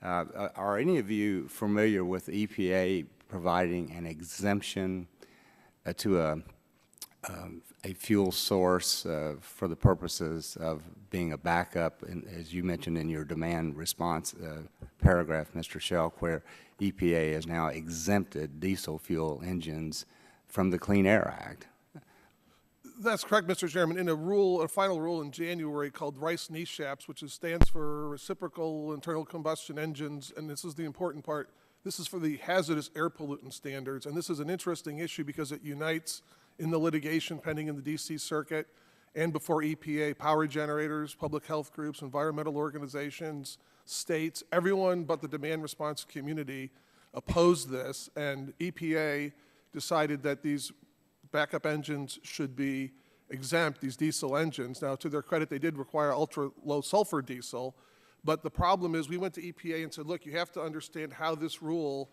Are any of you familiar with the EPA providing an exemption to a fuel source for the purposes of being a backup, as you mentioned in your demand response paragraph, Mr. Shelk, where EPA has now exempted diesel fuel engines from the Clean Air Act? That's correct, Mr. Chairman. In a final rule in January called Rice-Nishaps, which stands for Reciprocal Internal Combustion Engines, and this is the important part, this is for the hazardous air pollutant standards, and this is an interesting issue because it unites in the litigation pending in the D.C. Circuit and before EPA, power generators, public health groups, environmental organizations, states, everyone but the demand response community opposed this, and EPA decided that these backup engines should be exempt, these diesel engines. Now, to their credit, they did require ultra-low sulfur diesel, but the problem is we went to EPA and said, look, you have to understand how this rule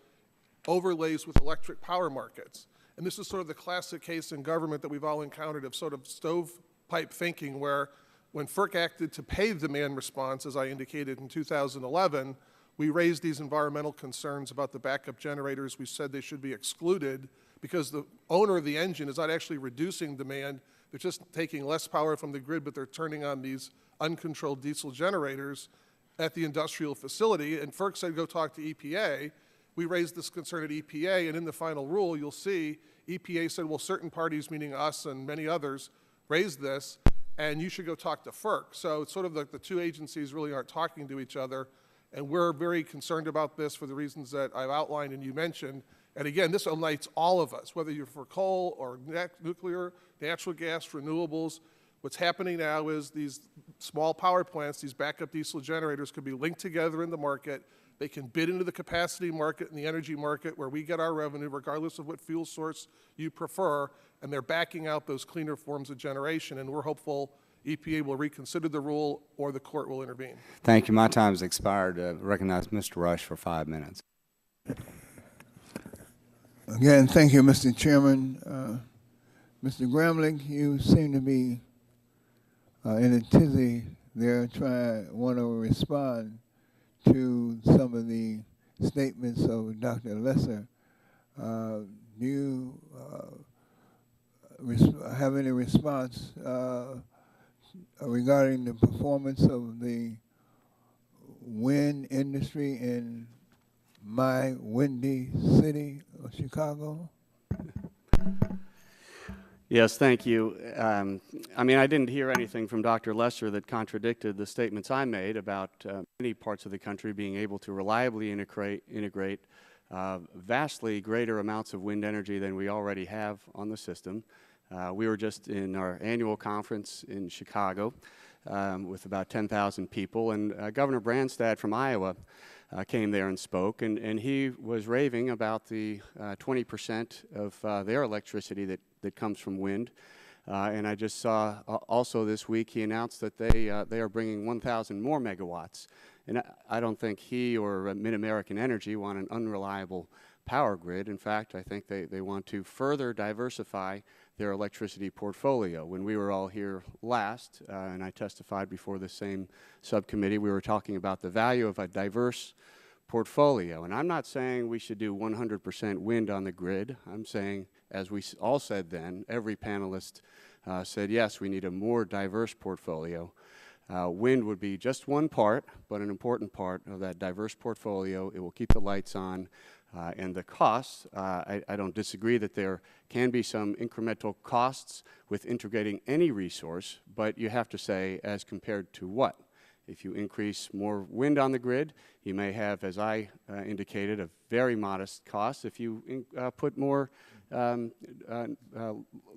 overlays with electric power markets. And this is sort of the classic case in government that we've all encountered of sort of stovepipe thinking, where when FERC acted to pay demand response, as I indicated in 2011, we raised these environmental concerns about the backup generators. We said they should be excluded because the owner of the engine is not actually reducing demand. They're just taking less power from the grid, but they're turning on these uncontrolled diesel generators at the industrial facility. And FERC said, go talk to EPA. We raised this concern at EPA, and in the final rule, you'll see EPA said, well, certain parties, meaning us and many others, raised this, and you should go talk to FERC. So it's sort of like the two agencies really aren't talking to each other, and we're very concerned about this for the reasons that I've outlined and you mentioned. And again, this unites all of us, whether you're for coal or nuclear, natural gas, renewables. What's happening now is these small power plants, these backup diesel generators, could be linked together in the market. They can bid into the capacity market and the energy market where we get our revenue, regardless of what fuel source you prefer, and they're backing out those cleaner forms of generation. And we're hopeful EPA will reconsider the rule or the court will intervene. Thank you. My time has expired. Recognize Mr. Rush for 5 minutes. Again, thank you, Mr. Chairman. Mr. Gramlich, you seem to be in a tizzy there, want to respond to some of the statements of Dr. Lesser. Do you have any response regarding the performance of the wind industry in my windy city of Chicago? Yes, thank you. I mean, I didn't hear anything from Dr. Lesser that contradicted the statements I made about many parts of the country being able to reliably integrate vastly greater amounts of wind energy than we already have on the system. We were just in our annual conference in Chicago with about 10,000 people, and Governor Branstad from Iowa came there and spoke, and he was raving about the 20% of their electricity that comes from wind. And I just saw also this week he announced that they are bringing 1,000 more megawatts. And I don't think he or Mid-American Energy want an unreliable power grid. In fact, I think they want to further diversify their electricity portfolio. When we were all here last, and I testified before the same subcommittee, we were talking about the value of a diverse portfolio. And I'm not saying we should do 100% wind on the grid. I'm saying, as we all said then, every panelist said, yes, we need a more diverse portfolio. Wind would be just one part, but an important part of that diverse portfolio. It will keep the lights on. And the costs, I don't disagree that there can be some incremental costs with integrating any resource, but you have to say, as compared to what? If you increase more wind on the grid, you may have, as I indicated, a very modest cost. If you put more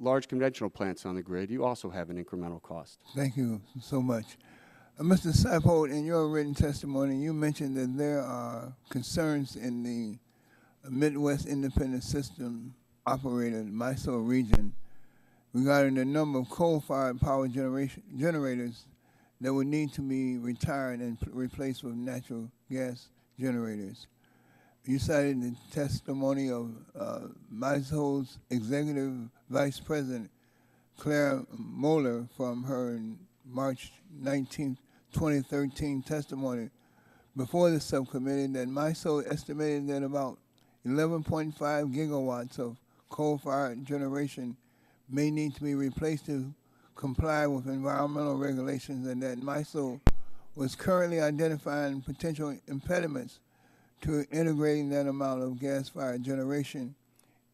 large conventional plants on the grid, you also have an incremental cost. Thank you so much. Mr. Seipold, in your written testimony, you mentioned that there are concerns in the Midwest Independent System Operator, MISO region, regarding the number of coal-fired power generators that would need to be retired and replaced with natural gas generators. You cited the testimony of MISO's Executive Vice President, Claire Moeller, from her March 19, 2013 testimony before the subcommittee that MISO estimated that about 11.5 gigawatts of coal-fired generation may need to be replaced to comply with environmental regulations, and that MISO was currently identifying potential impediments to integrating that amount of gas-fired generation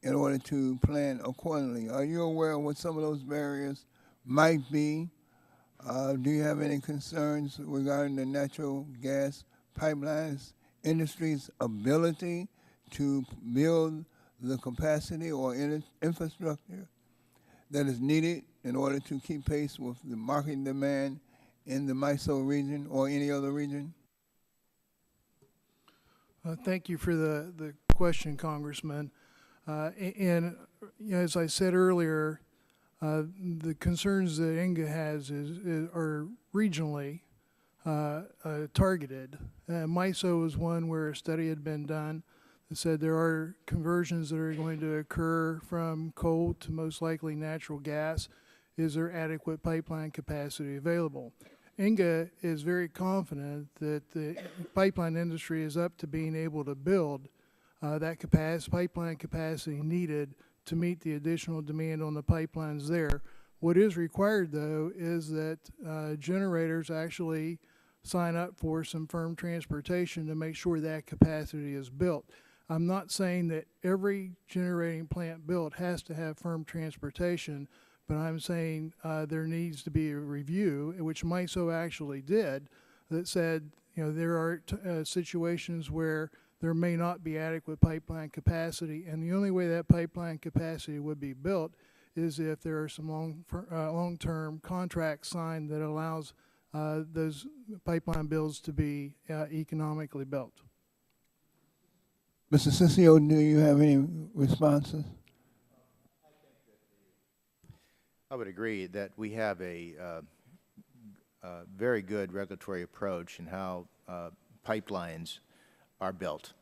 in order to plan accordingly. Are you aware of what some of those barriers might be? Do you have any concerns regarding the natural gas pipelines industry's ability to build the capacity or infrastructure that is needed in order to keep pace with the market demand in the MISO region or any other region? Thank you for the question, Congressman. And you know, as I said earlier, the concerns that INGA has are regionally targeted. MISO is one where a study had been done that said there are conversions that are going to occur from coal to most likely natural gas. Is there adequate pipeline capacity available? INGA is very confident that the pipeline industry is up to being able to build that pipeline capacity needed to meet the additional demand on the pipelines there. What is required, though, is that generators actually sign up for some firm transportation to make sure that capacity is built. I'm not saying that every generating plant built has to have firm transportation, but I'm saying there needs to be a review, which MISO actually did, that said, you know, there are situations where there may not be adequate pipeline capacity, and the only way that pipeline capacity would be built is if there are some long-term contracts signed that allows those pipeline builds to be economically built. Mr. Ciccio, do you have any responses? I would agree that we have a very good regulatory approach in how pipelines are built.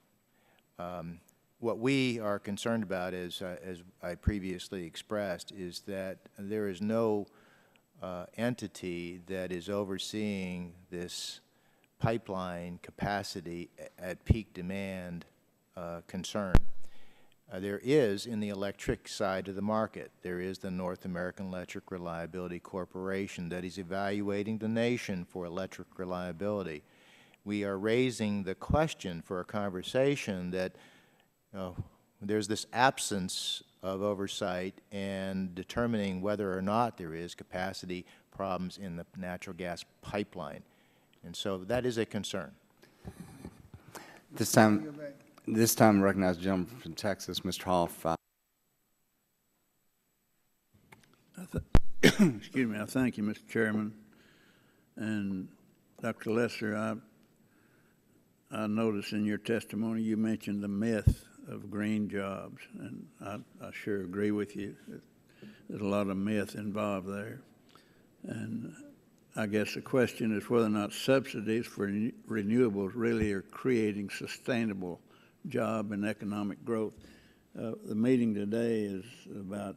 What we are concerned about is, as I previously expressed, is that there is no entity that is overseeing this pipeline capacity at peak demand concern. There is, in the electric side of the market, there is the North American Electric Reliability Corporation that is evaluating the nation for electric reliability. We are raising the question for a conversation that there's this absence of oversight and determining whether or not there is capacity problems in the natural gas pipeline. And so that is a concern. This time, I recognize the gentleman from Texas, Mr. Hall. Excuse me. I thank you, Mr. Chairman. And Dr. Lesser, I noticed in your testimony you mentioned the myth of green jobs, and I sure agree with you. There's a lot of myth involved there. And I guess the question is whether or not subsidies for renewables really are creating sustainable job and economic growth. The meeting today is about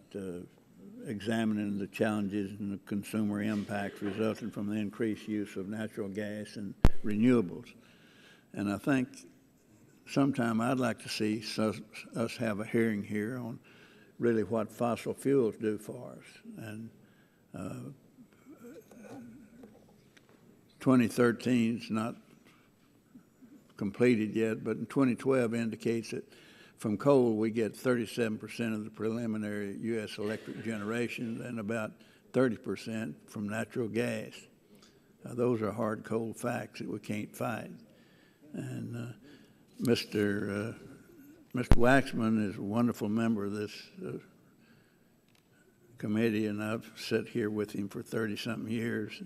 examining the challenges and the consumer impacts resulting from the increased use of natural gas and renewables. And I think sometime I'd like to see us have a hearing here on really what fossil fuels do for us. And 2013 is not completed yet, but in 2012 indicates that from coal we get 37% of the preliminary U.S. electric generation and about 30% from natural gas. Those are hard, cold facts that we can't fight. And Mr. Waxman is a wonderful member of this committee, and I've sat here with him for 30-something years.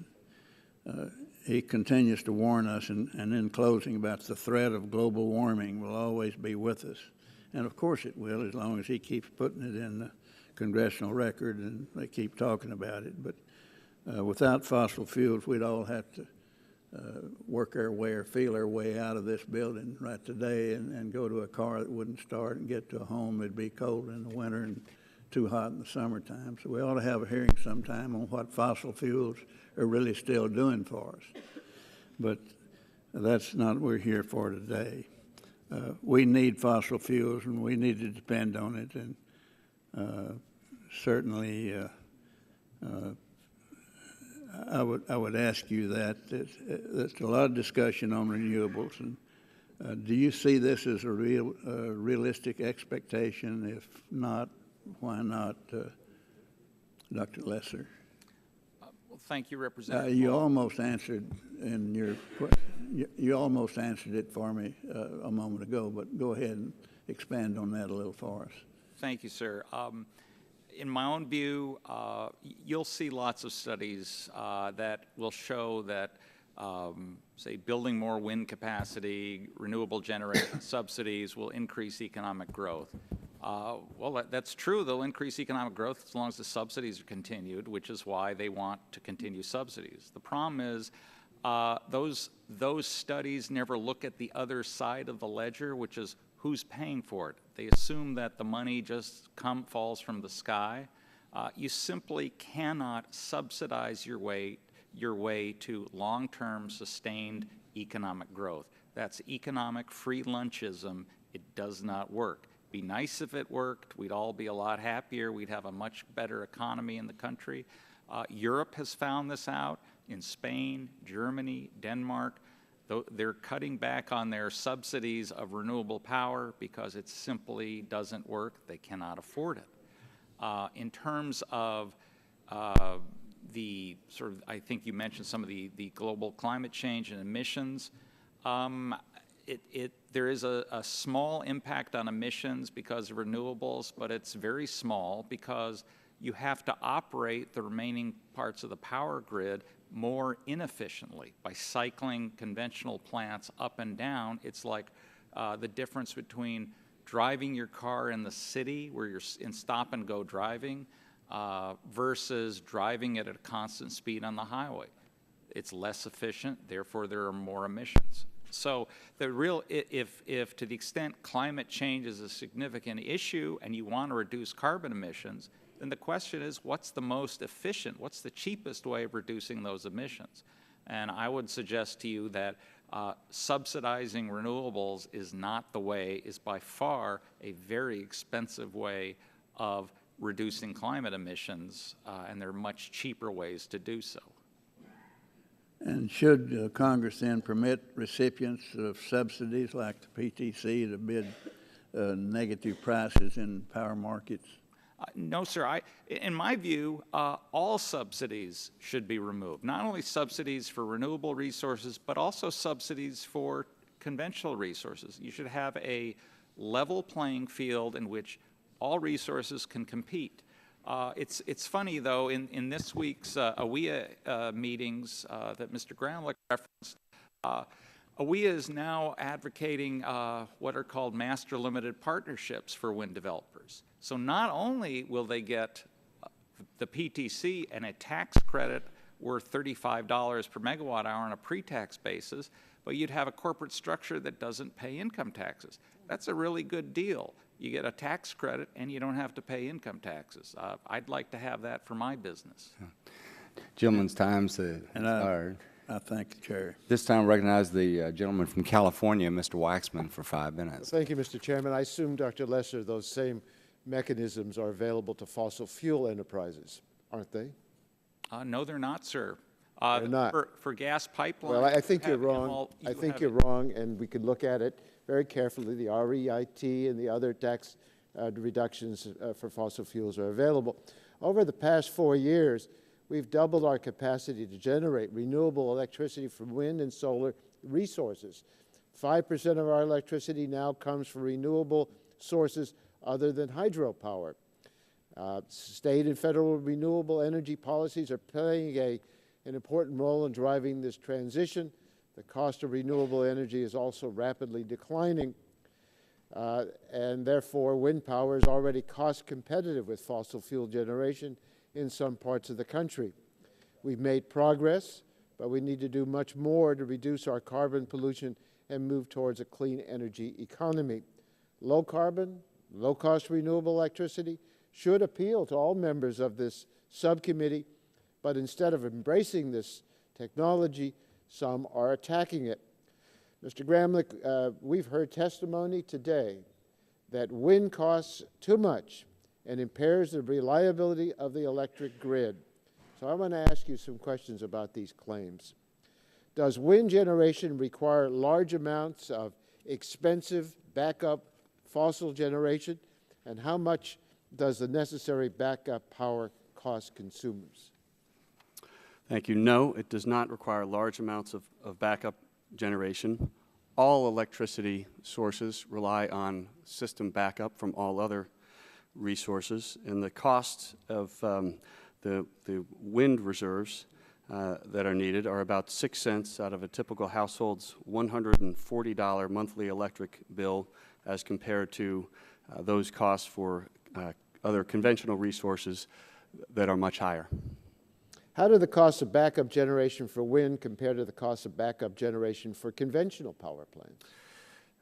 He continues to warn us, and in closing, about the threat of global warming will always be with us. And of course it will, as long as he keeps putting it in the congressional record and they keep talking about it. But without fossil fuels, we'd all have to work our way or feel our way out of this building right today and go to a car that wouldn't start and get to a home that'd be cold in the winter and too hot in the summertime. So we ought to have a hearing sometime on what fossil fuels are really still doing for us. But that's not what we're here for today. We need fossil fuels and we need to depend on it, and certainly I would ask you that. There's a lot of discussion on renewables, and do you see this as a realistic expectation? If not, why not, Dr. Lesser? Well, thank you, Representative. You almost answered in your you almost answered it for me a moment ago, but go ahead and expand on that a little for us. Thank you, sir. In my own view, you'll see lots of studies that will show that, say, building more wind capacity, renewable generation subsidies will increase economic growth. Well, that's true. They'll increase economic growth as long as the subsidies are continued, which is why they want to continue subsidies. The problem is those studies never look at the other side of the ledger, which is who's paying for it. They assume that the money just falls from the sky. You simply cannot subsidize your way to long-term sustained economic growth. That's economic free lunchism. It does not work. Be nice if it worked. We'd all be a lot happier. We'd have a much better economy in the country. Europe has found this out. In Spain, Germany, Denmark, they're cutting back on their subsidies of renewable power because it simply doesn't work. They cannot afford it. In terms of the sort of, I think you mentioned some of the global climate change and emissions. There is a small impact on emissions because of renewables, but it's very small because you have to operate the remaining parts of the power grid more inefficiently by cycling conventional plants up and down. It's like the difference between driving your car in the city where you're in stop-and-go driving versus driving it at a constant speed on the highway. It's less efficient, therefore there are more emissions. So the real, if to the extent climate change is a significant issue and you want to reduce carbon emissions, then the question is, what's the most efficient, what's the cheapest way of reducing those emissions? And I would suggest to you that subsidizing renewables is not the way, is by far a very expensive way of reducing climate emissions, and there are much cheaper ways to do so. And should Congress then permit recipients of subsidies like the PTC to bid negative prices in power markets? No, sir. In my view, all subsidies should be removed. Not only subsidies for renewable resources, but also subsidies for conventional resources. You should have a level playing field in which all resources can compete. It's funny, though, in this week's AWEA meetings that Mr. Gramlich referenced, AWEA is now advocating what are called master limited partnerships for wind developers. So not only will they get the PTC and a tax credit worth $35 per megawatt hour on a pre-tax basis, but you'd have a corporate structure that doesn't pay income taxes. That's a really good deal. You get a tax credit and you don't have to pay income taxes. I'd like to have that for my business. Gentleman's time's expired. I thank the chair. This time recognize the gentleman from California, Mr. Waxman, for 5 minutes. Thank you, Mr. Chairman. I assume, Dr. Lesser, those same mechanisms are available to fossil fuel enterprises, aren't they? No, they're not, sir. They're not. For gas pipelines. Well, I think you're you have wrong. I think have you're wrong, and we can look at it very carefully. The REIT and the other tax reductions for fossil fuels are available. Over the past 4 years, we've doubled our capacity to generate renewable electricity from wind and solar resources. 5% of our electricity now comes from renewable sources other than hydropower. State and federal renewable energy policies are playing an important role in driving this transition. The cost of renewable energy is also rapidly declining, and therefore wind power is already cost competitive with fossil fuel generation in some parts of the country. We've made progress, but we need to do much more to reduce our carbon pollution and move towards a clean energy economy. Low carbon, low cost renewable electricity should appeal to all members of this subcommittee, but instead of embracing this technology, some are attacking it. Mr. Gramlich, we've heard testimony today that wind costs too much and impairs the reliability of the electric grid. So I want to ask you some questions about these claims. Does wind generation require large amounts of expensive backup fossil generation? And how much does the necessary backup power cost consumers? Thank you. No, it does not require large amounts of backup generation. All electricity sources rely on system backup from all other resources, and the cost of the wind reserves that are needed are about 6 cents out of a typical household's $140 monthly electric bill, as compared to those costs for other conventional resources that are much higher. How do the costs of backup generation for wind compare to the cost of backup generation for conventional power plants?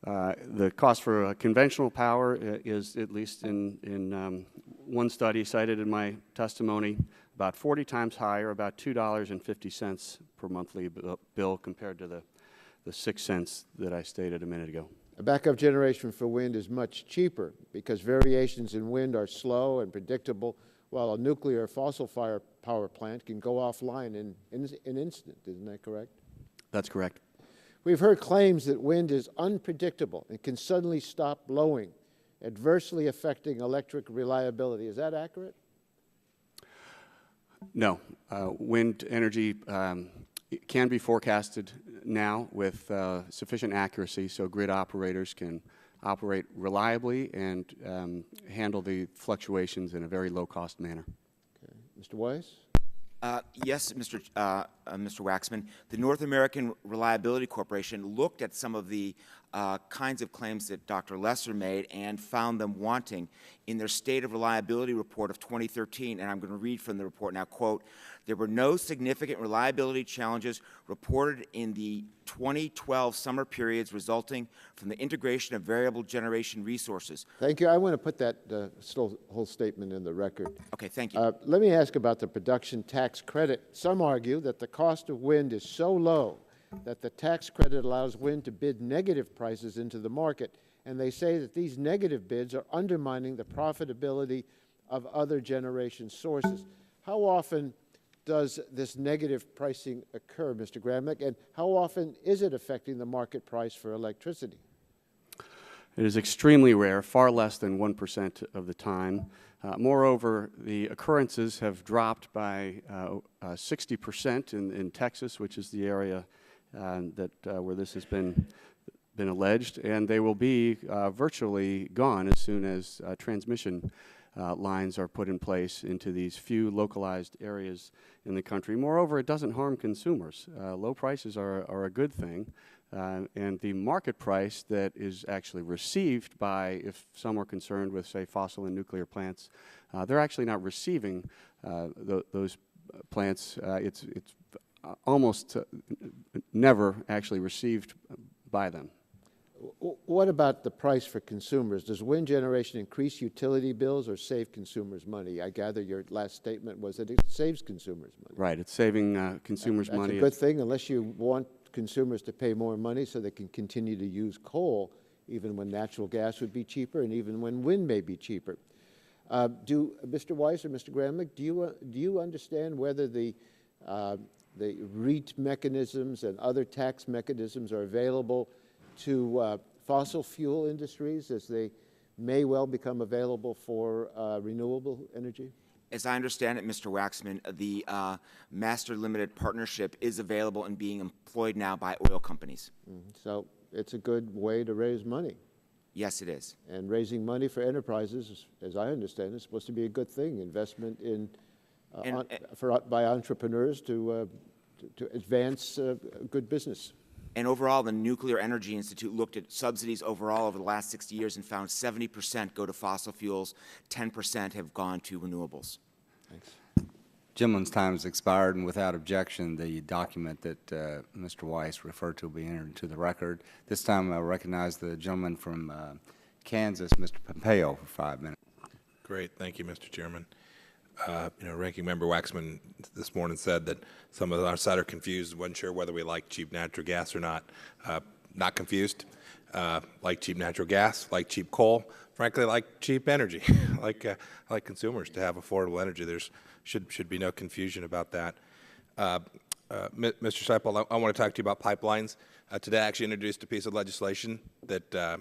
The cost for conventional power is, at least in one study cited in my testimony, about 40 times higher, about $2.50 per monthly bill, compared to the 6 cents that I stated a minute ago. A backup generation for wind is much cheaper because variations in wind are slow and predictable, while a nuclear fossil fire power plant can go offline in an instant. Isn't that correct? That's correct. We've heard claims that wind is unpredictable and can suddenly stop blowing, adversely affecting electric reliability. Is that accurate? No. Wind energy can be forecasted now with sufficient accuracy so grid operators can operate reliably and handle the fluctuations in a very low-cost manner. Okay. Mr. Weiss? Yes, Mr. Waxman. The North American Reliability Corporation looked at some of the kinds of claims that Dr. Lesser made and found them wanting in their State of Reliability Report of 2013, and I'm going to read from the report now, quote, "There were no significant reliability challenges reported in the 2012 summer periods resulting from the integration of variable generation resources." Thank you. I want to put that whole statement in the record. Okay, thank you. Let me ask about the production tax credit. Some argue that the cost of wind is so low that the tax credit allows wind to bid negative prices into the market, and they say that these negative bids are undermining the profitability of other generation sources. How often does this negative pricing occur, Mr. Gramlich, and how often is it affecting the market price for electricity? It is extremely rare, far less than 1% of the time. Moreover, the occurrences have dropped by 60% in Texas, which is the area where this has been alleged, and they will be virtually gone as soon as transmission lines are put in place into these few localized areas in the country. Moreover, it doesn't harm consumers. Low prices are a good thing, and the market price that is actually received by, if some are concerned with, say, fossil and nuclear plants, they're actually not receiving those plants. It's almost never actually received by them. What about the price for consumers? Does wind generation increase utility bills or save consumers money? I gather your last statement was that it saves consumers money. Right, it's saving consumers money. That's a good thing, unless you want consumers to pay more money so they can continue to use coal, even when natural gas would be cheaper and even when wind may be cheaper. Mr. Weiss or Mr. Gramlich, do you understand whether the REIT mechanisms and other tax mechanisms are available to fossil fuel industries as they may well become available for renewable energy? As I understand it, Mr. Waxman, the master limited partnership is available and being employed now by oil companies. So it's a good way to raise money. Yes, it is. And raising money for enterprises, as I understand, is supposed to be a good thing. Investment in by entrepreneurs to advance good business. And overall, the Nuclear Energy Institute looked at subsidies overall over the last 60 years and found 70% go to fossil fuels, 10% have gone to renewables. Thanks. Gentleman's time has expired, and without objection, the document that Mr. Weiss referred to will be entered into the record. This time, I'll recognize the gentleman from Kansas, Mr. Pompeo, for 5 minutes. Great. Thank you, Mr. Chairman. Ranking Member Waxman this morning said that some of our side are confused, wasn't sure whether we like cheap natural gas or not. Not confused. Like cheap natural gas, like cheap coal, frankly, like cheap energy, like consumers to have affordable energy. There's should be no confusion about that. Mr. Seipold, I want to talk to you about pipelines. Today I actually introduced a piece of legislation that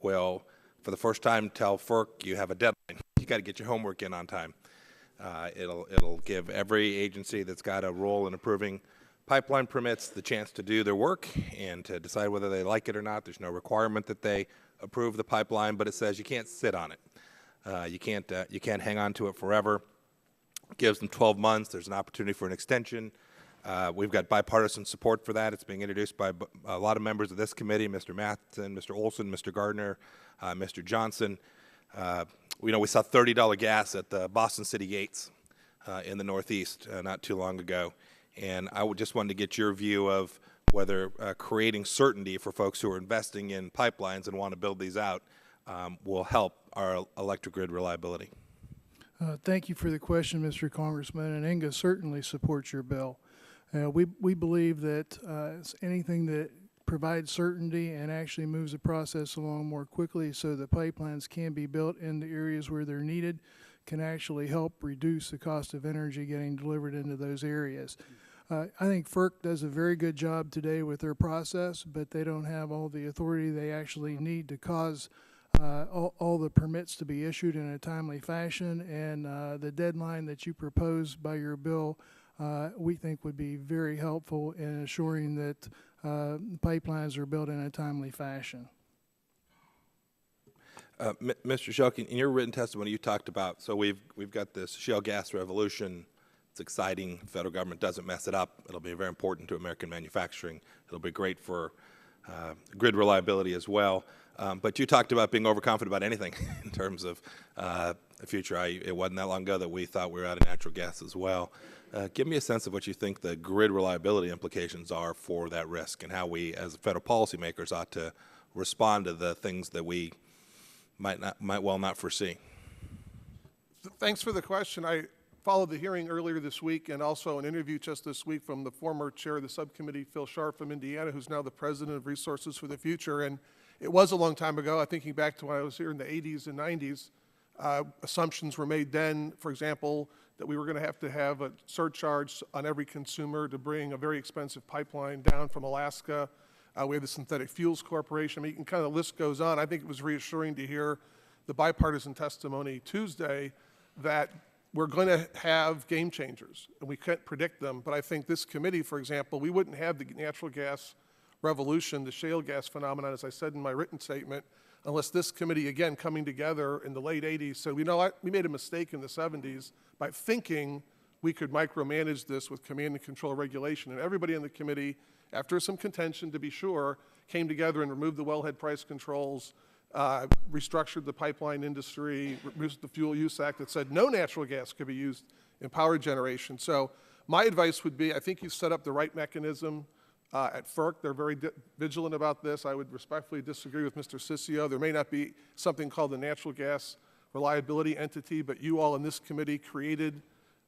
will, for the first time, tell FERC you have a deadline. You got to get your homework in on time. It'll give every agency that's got a role in approving pipeline permits the chance to do their work and to decide whether they like it or not. There's no requirement that they approve the pipeline, but it says you can't sit on it. You can't hang on to it forever. It gives them 12 months. There's an opportunity for an extension. We've got bipartisan support for that. It's being introduced by a lot of members of this committee, Mr. Matheson, Mr. Olson, Mr. Gardner, Mr. Johnson. We saw $30 gas at the Boston City gates in the Northeast not too long ago. And I just wanted to get your view of whether creating certainty for folks who are investing in pipelines and want to build these out will help our electric grid reliability. Thank you for the question, Mr. Congressman, and INGA certainly supports your bill. We believe that anything that provides certainty and actually moves the process along more quickly so that pipelines can be built in the areas where they're needed can actually help reduce the cost of energy getting delivered into those areas. I think FERC does a very good job today with their process, but they don't have all the authority they actually need to cause all the permits to be issued in a timely fashion, and the deadline that you propose by your bill we think would be very helpful in assuring that pipelines are built in a timely fashion. Mr. Shulkin, in your written testimony, you talked about, so we've got this shale gas revolution. It's exciting. The federal government doesn't mess it up. It'll be very important to American manufacturing. It'll be great for grid reliability as well. But you talked about being overconfident about anything in terms of the future. It wasn't that long ago that we thought we were out of natural gas as well. Give me a sense of what you think the grid reliability implications are for that risk and how we, as federal policymakers, ought to respond to the things that we might well not foresee. Thanks for the question. I followed the hearing earlier this week and also an interview just this week from the former chair of the subcommittee, Phil Sharp from Indiana, who's now the president of Resources for the Future. And it was a long time ago. I'm thinking back to when I was here in the 80s and 90s. Assumptions were made then, for example, that we were going to have a surcharge on every consumer to bring a very expensive pipeline down from Alaska. We have the Synthetic Fuels Corporation. I mean, kind of the list goes on. I think it was reassuring to hear the bipartisan testimony Tuesday that we're going to have game changers, and we can't predict them. But I think this committee, for example, we wouldn't have the natural gas revolution, the shale gas phenomenon, as I said in my written statement, unless this committee, again, coming together in the late 80s, said, you know what, we made a mistake in the 70s by thinking we could micromanage this with command and control regulation. And everybody in the committee, after some contention to be sure, came together and removed the wellhead price controls, restructured the pipeline industry, reduced the Fuel Use Act that said no natural gas could be used in power generation. So my advice would be, I think you've set up the right mechanism at FERC. They're very vigilant about this. I would respectfully disagree with Mr. Ciccio. There may not be something called the Natural Gas Reliability Entity, but you all in this committee created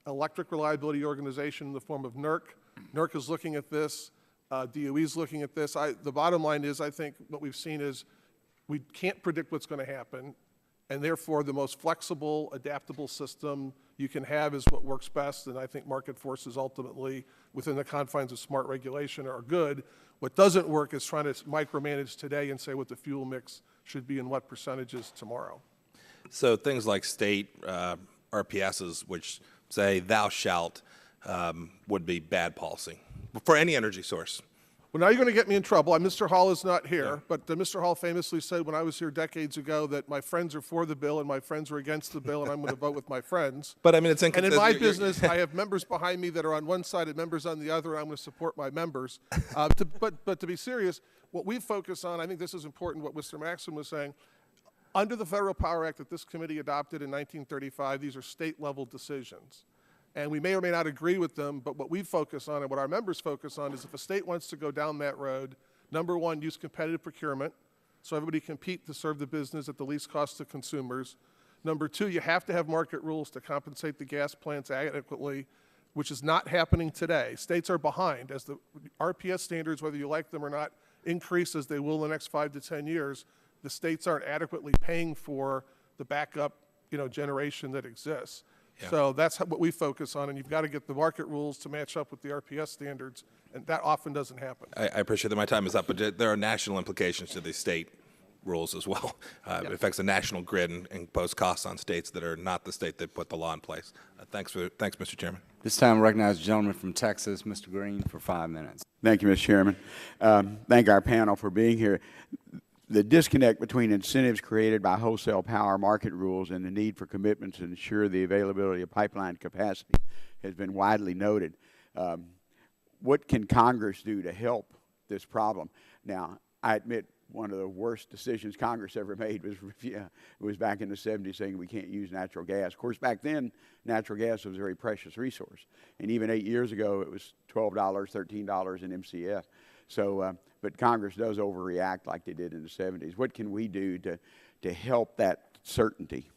Electric Reliability Organization in the form of NERC. NERC is looking at this. DOE is looking at this. The bottom line is, I think what we've seen is we can't predict what's going to happen, and therefore the most flexible, adaptable system you can have is what works best, and I think market forces ultimately, within the confines of smart regulation, are good. What doesn't work is trying to micromanage today and say what the fuel mix should be and what percentages tomorrow. So things like state RPSs, which say thou shalt, would be bad policy for any energy source. Well, now you're going to get me in trouble. Mr. Hall is not here, but Mr. Hall famously said when I was here decades ago that my friends are for the bill and my friends are against the bill, and I'm going to vote with my friends. But I mean, it's inconsistent. And in my business, I have members behind me that are on one side and members on the other, and I'm going to support my members. But to be serious, what we focus on, I think this is important, what Mr. Maxim was saying, under the Federal Power Act that this committee adopted in 1935, these are state-level decisions. And we may or may not agree with them, but what we focus on and what our members focus on is if a state wants to go down that road, number one, use competitive procurement, so everybody compete to serve the business at the least cost to consumers. Number two, you have to have market rules to compensate the gas plants adequately, which is not happening today. States are behind. As the RPS standards, whether you like them or not, increase as they will in the next 5 to 10 years, the states aren't adequately paying for the backup generation that exists. Yeah. So that's what we focus on, and you've got to get the market rules to match up with the RPS standards, and that often doesn't happen. I appreciate that my time is up, but there are national implications to the state rules as well. It affects the national grid and impose costs on states that are not the state that put the law in place. Thanks, Mr. Chairman. This time I recognize the gentleman from Texas, Mr. Green, for 5 minutes. Thank you, Mr. Chairman. Thank our panel for being here. The disconnect between incentives created by wholesale power market rules and the need for commitments to ensure the availability of pipeline capacity has been widely noted. What can Congress do to help this problem? Now, I admit one of the worst decisions Congress ever made was back in the 70s saying we can't use natural gas. Of course, back then, natural gas was a very precious resource. And even 8 years ago, it was $12, $13 an MCF. So, but Congress does overreact like they did in the 70s. What can we do to help that certainty?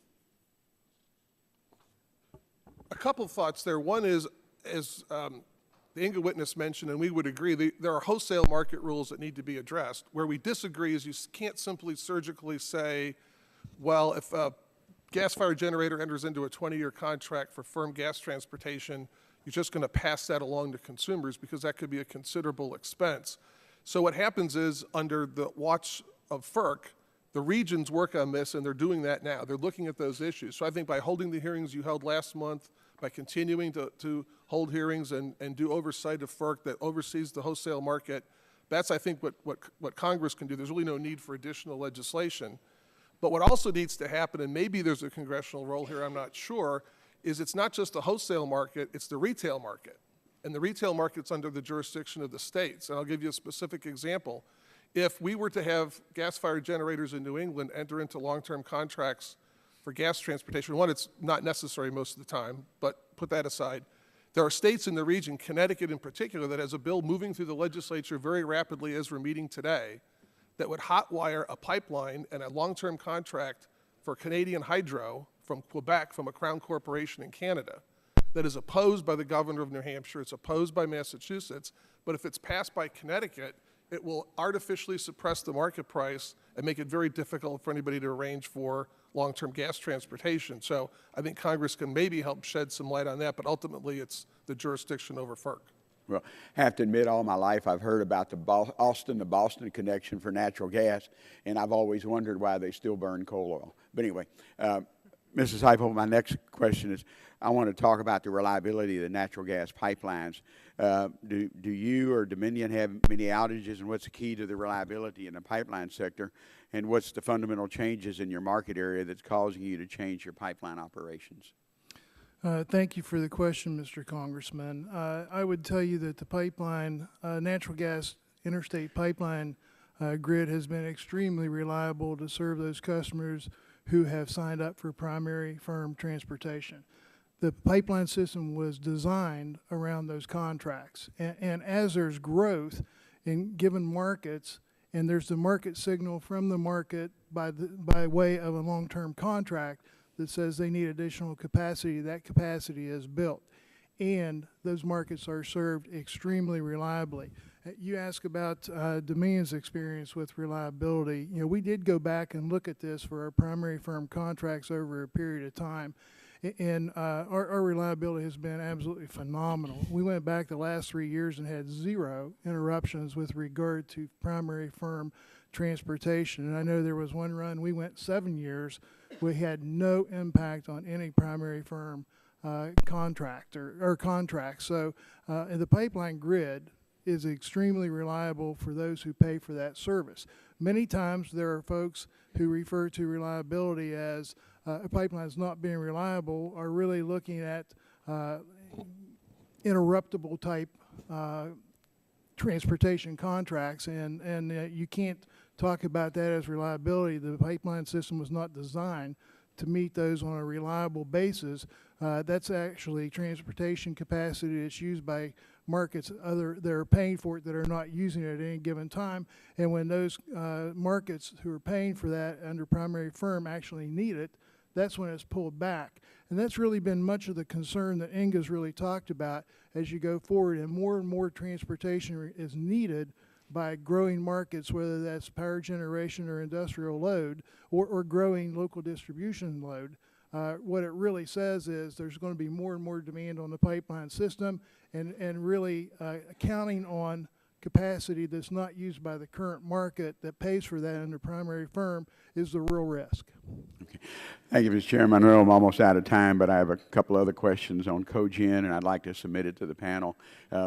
A couple of thoughts there. One is, as the Inga witness mentioned, and we would agree, there are wholesale market rules that need to be addressed. Where we disagree is you can't simply surgically say, well, if a gas-fired generator enters into a 20-year contract for firm gas transportation, you're just going to pass that along to consumers because that could be a considerable expense. So what happens is, under the watch of FERC, the regions work on this, and they're doing that now. They're looking at those issues. So I think by holding the hearings you held last month, by continuing to hold hearings and do oversight of FERC that oversees the wholesale market, that's, I think, what Congress can do. There's really no need for additional legislation. But what also needs to happen, and maybe there's a congressional role here, I'm not sure, is it's not just the wholesale market, it's the retail market. And the retail market's under the jurisdiction of the states. And I'll give you a specific example. If we were to have gas-fired generators in New England enter into long-term contracts for gas transportation, one, it's not necessary most of the time, but put that aside. There are states in the region, Connecticut in particular, that has a bill moving through the legislature very rapidly as we're meeting today, that would hotwire a pipeline and a long-term contract for Canadian Hydro from Quebec, from a Crown corporation in Canada, that is opposed by the governor of New Hampshire, it's opposed by Massachusetts, but if it's passed by Connecticut, it will artificially suppress the market price and make it very difficult for anybody to arrange for long-term gas transportation. So I think Congress can maybe help shed some light on that, but ultimately it's the jurisdiction over FERC. Well, I have to admit, all my life I've heard about the Austin to Boston connection for natural gas, and I've always wondered why they still burn coal oil. But anyway, Mrs. Seipold, my next question is, I want to talk about the reliability of the natural gas pipelines. Do you or Dominion have many outages, and what's the key to the reliability in the pipeline sector? And what's the fundamental changes in your market area that's causing you to change your pipeline operations? Thank you for the question, Mr. Congressman. I would tell you that the pipeline, natural gas interstate pipeline grid has been extremely reliable to serve those customers who have signed up for primary firm transportation. the pipeline system was designed around those contracts. And as there's growth in given markets, and there's the market signal from the market by way of a long-term contract that says they need additional capacity, that capacity is built. And those markets are served extremely reliably. You ask about Dominion's experience with reliability. You know, we did go back and look at this for our primary firm contracts over a period of time, and our reliability has been absolutely phenomenal. We went back the last 3 years and had 0 interruptions with regard to primary firm transportation. And I know there was one run, we went 7 years, we had no impact on any primary firm contract. So the pipeline grid is extremely reliable for those who pay for that service. Many times there are folks who refer to reliability as a pipeline's not being reliable, are really looking at interruptible type transportation contracts, and you can't talk about that as reliability. The pipeline system was not designed to meet those on a reliable basis. That's actually transportation capacity that's used by markets that are paying for it that are not using it at any given time. And when those markets who are paying for that under primary firm actually need it, that's when it's pulled back. And that's really been much of the concern that Inga's really talked about as you go forward, and more transportation is needed by growing markets, whether that's power generation or industrial load, or growing local distribution load. What it really says is there's going to be more and more demand on the pipeline system, and really counting on capacity that's not used by the current market that pays for that under primary firm is the real risk. Okay. Thank you, Mr. Chairman. I know I'm almost out of time, but I have a couple other questions on cogen, and I'd like to submit it to the panel.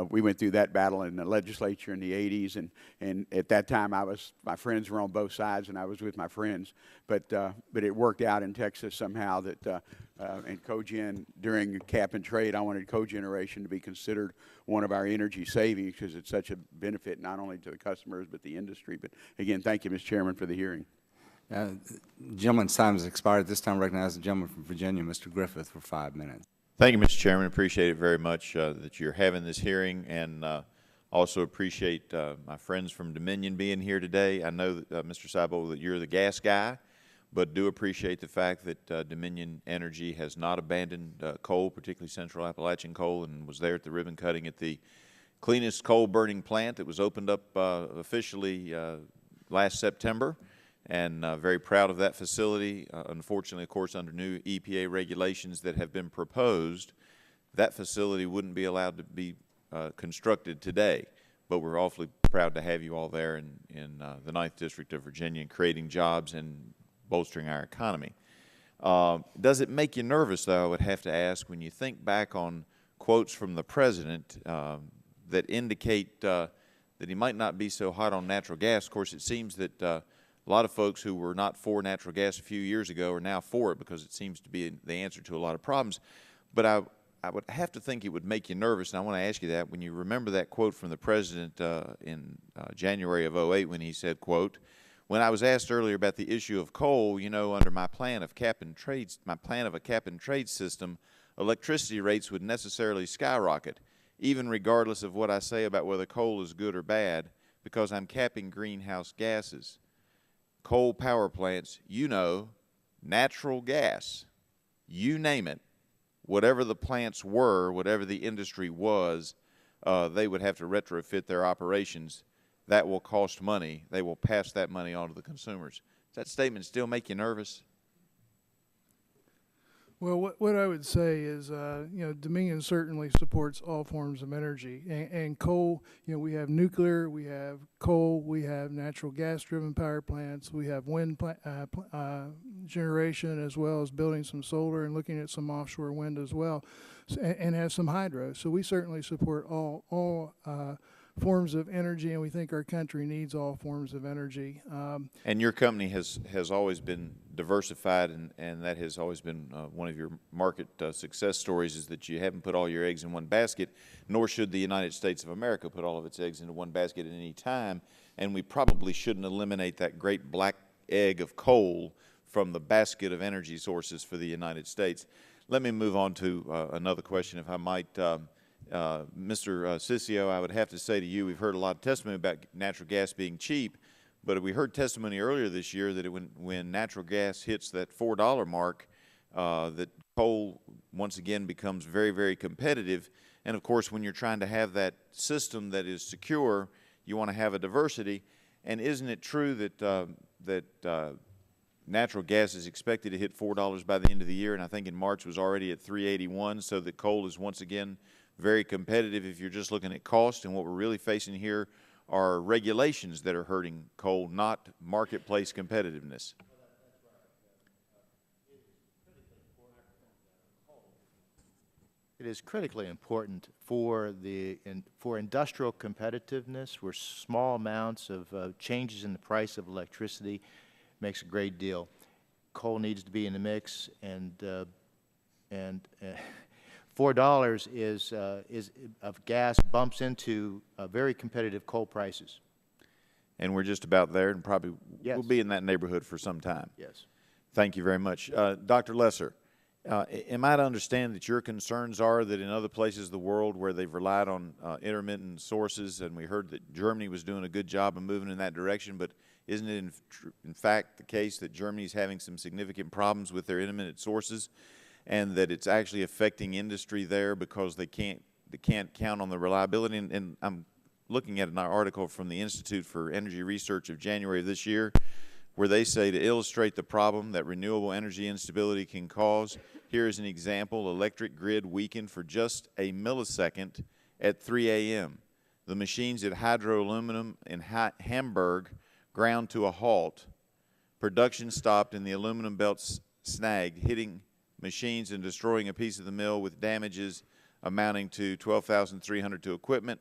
We went through that battle in the legislature in the 80s, and at that time my friends were on both sides, and I was with my friends. But it worked out in Texas somehow that and cogen, during cap and trade, I wanted cogeneration to be considered one of our energy savings because it's such a benefit not only to the customers but the industry. But again, thank you, Mr. Chairman, for the hearing. Gentleman's time has expired. At this time, I recognize the gentleman from Virginia, Mr. Griffith, for 5 minutes. Thank you, Mr. Chairman. Appreciate it very much that you're having this hearing, and also appreciate my friends from Dominion being here today. I know that, Mr. Seibold, that you're the gas guy, but do appreciate the fact that Dominion Energy has not abandoned coal, particularly Central Appalachian coal, and was there at the ribbon cutting at the cleanest coal burning plant that was opened up officially last September. And very proud of that facility. Unfortunately, of course, under new EPA regulations that have been proposed, that facility wouldn't be allowed to be constructed today. But we're awfully proud to have you all there in the 9th District of Virginia and creating jobs and bolstering our economy. Does it make you nervous, though, I would have to ask, when you think back on quotes from the President that indicate that he might not be so hot on natural gas? Of course, it seems that a lot of folks who were not for natural gas a few years ago are now for it because it seems to be the answer to a lot of problems. But I would have to think it would make you nervous, and I want to ask you that. When you remember that quote from the President in January of '08 when he said, quote, "When I was asked earlier about the issue of coal, you know, under my plan of a cap and trade system, electricity rates would necessarily skyrocket, even regardless of what I say about whether coal is good or bad, because I'm capping greenhouse gases. Coal power plants, you know, natural gas, you name it, whatever the plants were, whatever the industry was, they would have to retrofit their operations. That will cost money. They will pass that money on to the consumers." Does that statement still make you nervous? Well, what I would say is, you know, Dominion certainly supports all forms of energy. And coal, you know, we have nuclear, we have coal, we have natural gas-driven power plants, we have wind generation, as well as building some solar and looking at some offshore wind as well, and have some hydro. So we certainly support all forms of energy, and we think our country needs all forms of energy. And your company has always been diversified, and that has always been one of your market success stories, is that you haven't put all your eggs in one basket, nor should the United States of America put all of its eggs into one basket at any time, and we probably shouldn't eliminate that great black egg of coal from the basket of energy sources for the United States. Let me move on to another question, if I might. Mr. Ciccio, I would have to say to you, we've heard a lot of testimony about natural gas being cheap, but we heard testimony earlier this year that when natural gas hits that $4 mark, that coal once again becomes very, very competitive. And of course, when you're trying to have that system that is secure, you want to have a diversity. And isn't it true that natural gas is expected to hit $4 by the end of the year, and I think in March was already at $3.81, so that coal is once again very competitive if you're just looking at cost, and what we're really facing here are regulations that are hurting coal, not marketplace competitiveness. It is critically important for industrial competitiveness, where small amounts of changes in the price of electricity makes a great deal. Coal needs to be in the mix, and $4 of gas bumps into very competitive coal prices. And we're just about there, and probably Yes. will be in that neighborhood for some time. Yes. Thank you very much. Dr. Lesser, am I to understand that your concerns are that in other places of the world where they've relied on intermittent sources, and we heard that Germany was doing a good job of moving in that direction, but isn't it in fact the case that Germany is having some significant problems with their intermittent sources, and that it's actually affecting industry there because they can't count on the reliability? And I'm looking at an article from the Institute for Energy Research of January of this year, where they say to illustrate the problem that renewable energy instability can cause, here is an example: electric grid weakened for just a millisecond at 3 a.m. The machines at Hydro Aluminum in Hamburg ground to a halt. Production stopped and the aluminum belts snagged, hitting machines and destroying a piece of the mill with damages amounting to $12,300 to equipment.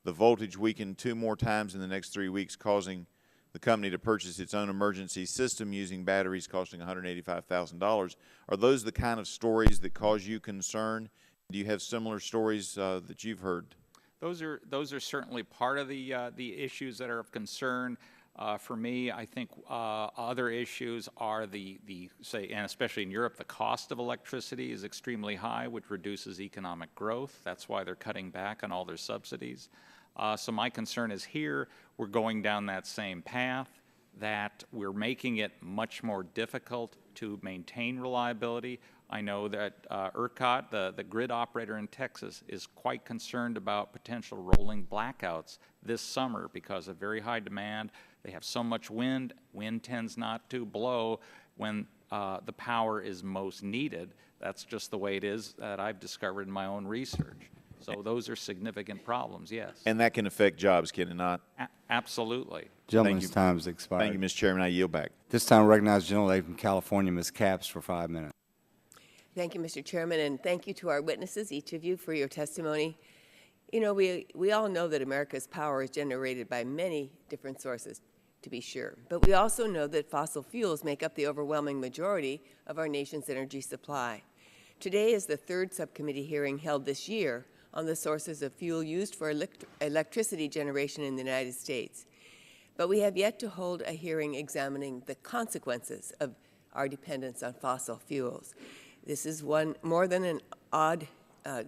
The voltage weakened 2 more times in the next 3 weeks, causing the company to purchase its own emergency system using batteries costing $185,000. Are those the kind of stories that cause you concern? Do you have similar stories that you've heard? Those are certainly part of the issues that are of concern. For me, I think other issues are say, and especially in Europe, the cost of electricity is extremely high, which reduces economic growth. That's why they're cutting back on all their subsidies. So my concern is here we're going down that same path, that we're making it much more difficult to maintain reliability. I know that ERCOT, the grid operator in Texas, is quite concerned about potential rolling blackouts this summer because of very high demand. They have so much wind. Wind tends not to blow when the power is most needed. That's just the way it is that I've discovered in my own research. So those are significant problems, yes. And that can affect jobs, can it not? Absolutely. Gentleman's time has expired. Thank you, Mr. Chairman. I yield back. This time, I recognize the gentlelady from California, Ms. Capps, for 5 minutes. Thank you, Mr. Chairman, and thank you to our witnesses, each of you, for your testimony. You know, we all know that America's power is generated by many different sources, to be sure. But we also know that fossil fuels make up the overwhelming majority of our nation's energy supply. Today is the third subcommittee hearing held this year on the sources of fuel used for electricity generation in the United States. But we have yet to hold a hearing examining the consequences of our dependence on fossil fuels. This is more than an odd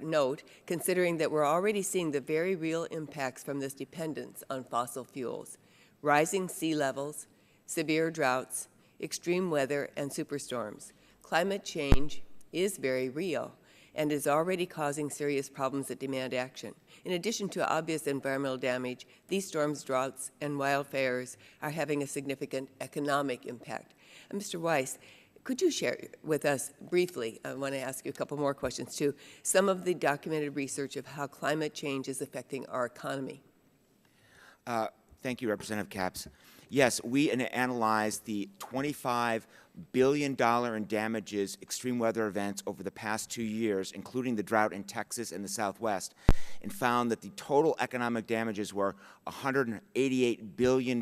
note, considering that we're already seeing the very real impacts from this dependence on fossil fuels: rising sea levels, severe droughts, extreme weather, and superstorms. Climate change is very real and is already causing serious problems that demand action. In addition to obvious environmental damage, these storms, droughts, and wildfires are having a significant economic impact. Mr. Weiss, could you share with us briefly, I want to ask you a couple more questions too, some of the documented research of how climate change is affecting our economy? Thank you, Representative Capps. Yes, we analyzed the $25 billion in damages extreme weather events over the past 2 years, including the drought in Texas and the Southwest, and found that the total economic damages were $188 billion.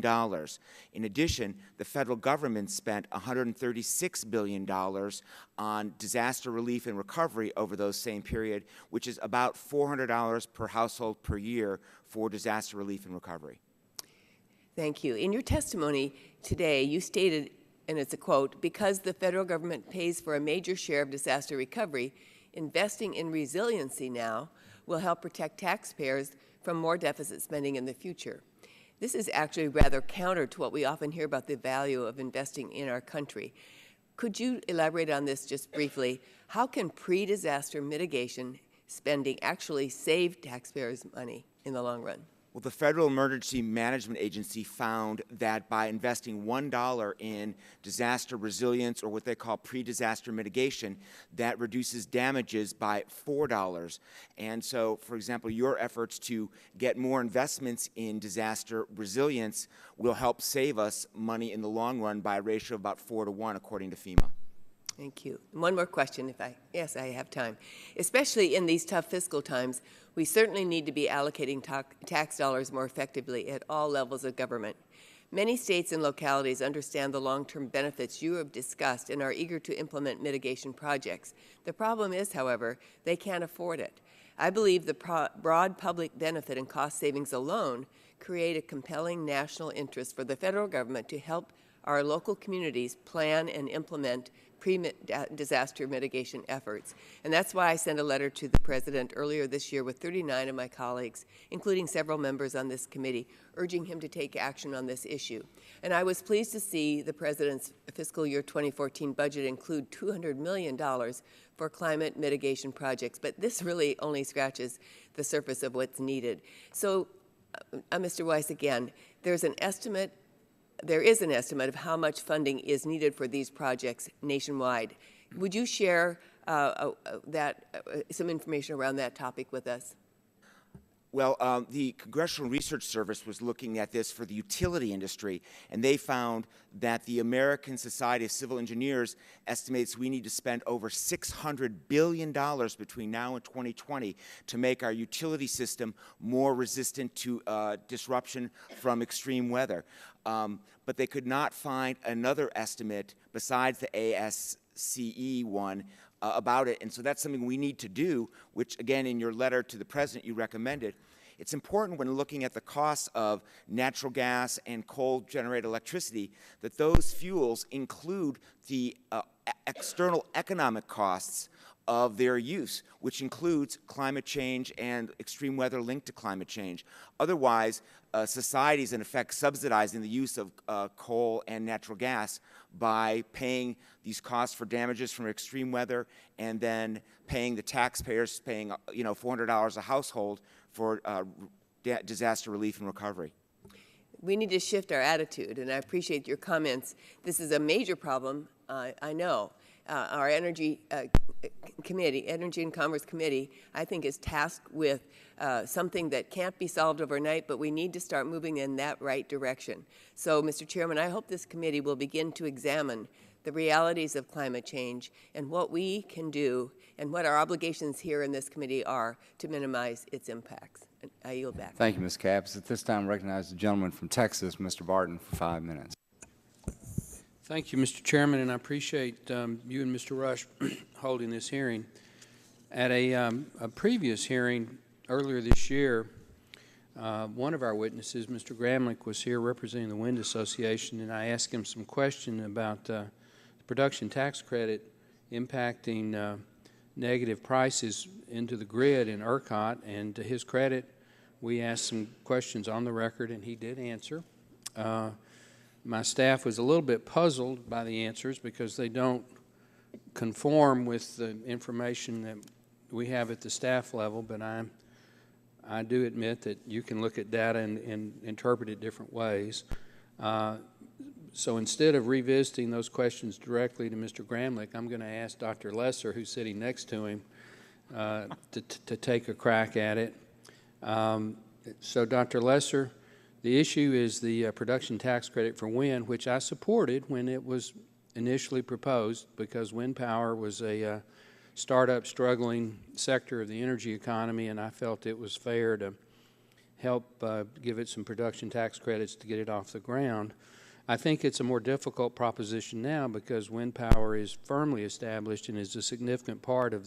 In addition, the federal government spent $136 billion on disaster relief and recovery over those same period, which is about $400 per household per year for disaster relief and recovery. Thank you. In your testimony today, you stated and it's a quote, "Because the federal government pays for a major share of disaster recovery, investing in resiliency now will help protect taxpayers from more deficit spending in the future." This is actually rather counter to what we often hear about the value of investing in our country. Could you elaborate on this just briefly? How can pre-disaster mitigation spending actually save taxpayers money in the long run? Well, the Federal Emergency Management Agency found that by investing $1 in disaster resilience, or what they call pre-disaster mitigation, that reduces damages by $4. And so, for example, your efforts to get more investments in disaster resilience will help save us money in the long run by a ratio of about 4 to 1, according to FEMA. Thank you. One more question, yes, I have time. Especially in these tough fiscal times, we certainly need to be allocating tax dollars more effectively at all levels of government. Many states and localities understand the long-term benefits you have discussed and are eager to implement mitigation projects. The problem is, however, they can't afford it. I believe the broad public benefit and cost savings alone create a compelling national interest for the federal government to help our local communities plan and implement pre-disaster mitigation efforts. And that's why I sent a letter to the President earlier this year with 39 of my colleagues, including several members on this committee, urging him to take action on this issue. And I was pleased to see the President's fiscal year 2014 budget include $200 million for climate mitigation projects, but this really only scratches the surface of what's needed. So, Mr. Weiss, again, there is an estimate of how much funding is needed for these projects nationwide. Would you share some information around that topic with us? Well, the Congressional Research Service was looking at this for the utility industry, and they found that the American Society of Civil Engineers estimates we need to spend over $600 billion between now and 2020 to make our utility system more resistant to disruption from extreme weather. But they could not find another estimate besides the ASCE one about it, and so that's something we need to do, which, again, in your letter to the President, you recommended. It's important when looking at the costs of natural gas and coal-generated electricity that those fuels include the external economic costs of their use, which includes climate change and extreme weather linked to climate change. Otherwise, society is in effect subsidizing the use of coal and natural gas by paying these costs for damages from extreme weather, and then paying the taxpayers, paying $400 a household for disaster relief and recovery. We need to shift our attitude, and I appreciate your comments. This is a major problem, I know. Our Energy and Commerce Committee, I think, is tasked with something that can't be solved overnight, but we need to start moving in that right direction. So, Mr. Chairman, I hope this committee will begin to examine the realities of climate change and what we can do and what our obligations here in this committee are to minimize its impacts. And I yield back. Thank you, Ms. Capps. At this time, I recognize the gentleman from Texas, Mr. Barton, for 5 minutes. Thank you, Mr. Chairman, and I appreciate you and Mr. Rush holding this hearing. At a previous hearing earlier this year, one of our witnesses, Mr. Gramlich, was here representing the Wind Association, and I asked him some question about the production tax credit impacting negative prices into the grid in ERCOT, and to his credit, we asked some questions on the record, and he did answer. My staff was a little bit puzzled by the answers because they don't conform with the information that we have at the staff level, but I do admit that you can look at data and interpret it different ways. So instead of revisiting those questions directly to Mr. Gramlich, I'm going to ask Dr. Lesser, who's sitting next to him, to take a crack at it. So Dr. Lesser, the issue is the production tax credit for wind, which I supported when it was initially proposed because wind power was a startup struggling sector of the energy economy, and I felt it was fair to help give it some production tax credits to get it off the ground. I think it's a more difficult proposition now because wind power is firmly established and is a significant part of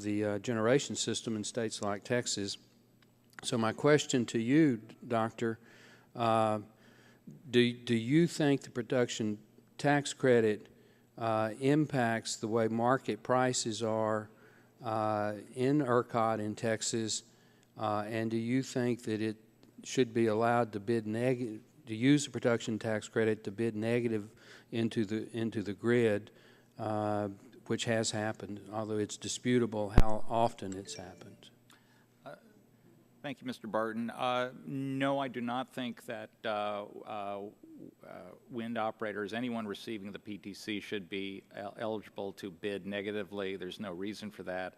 the generation system in states like Texas. So my question to you, Doctor, do you think the production tax credit impacts the way market prices are in ERCOT in Texas, and do you think that it should be allowed to bid negative, to use the production tax credit to bid negative into the grid, which has happened, although it's disputable how often it's happened? Thank you, Mr. Barton. No, I do not think that wind operators, anyone receiving the PTC, should be eligible to bid negatively. There's no reason for that.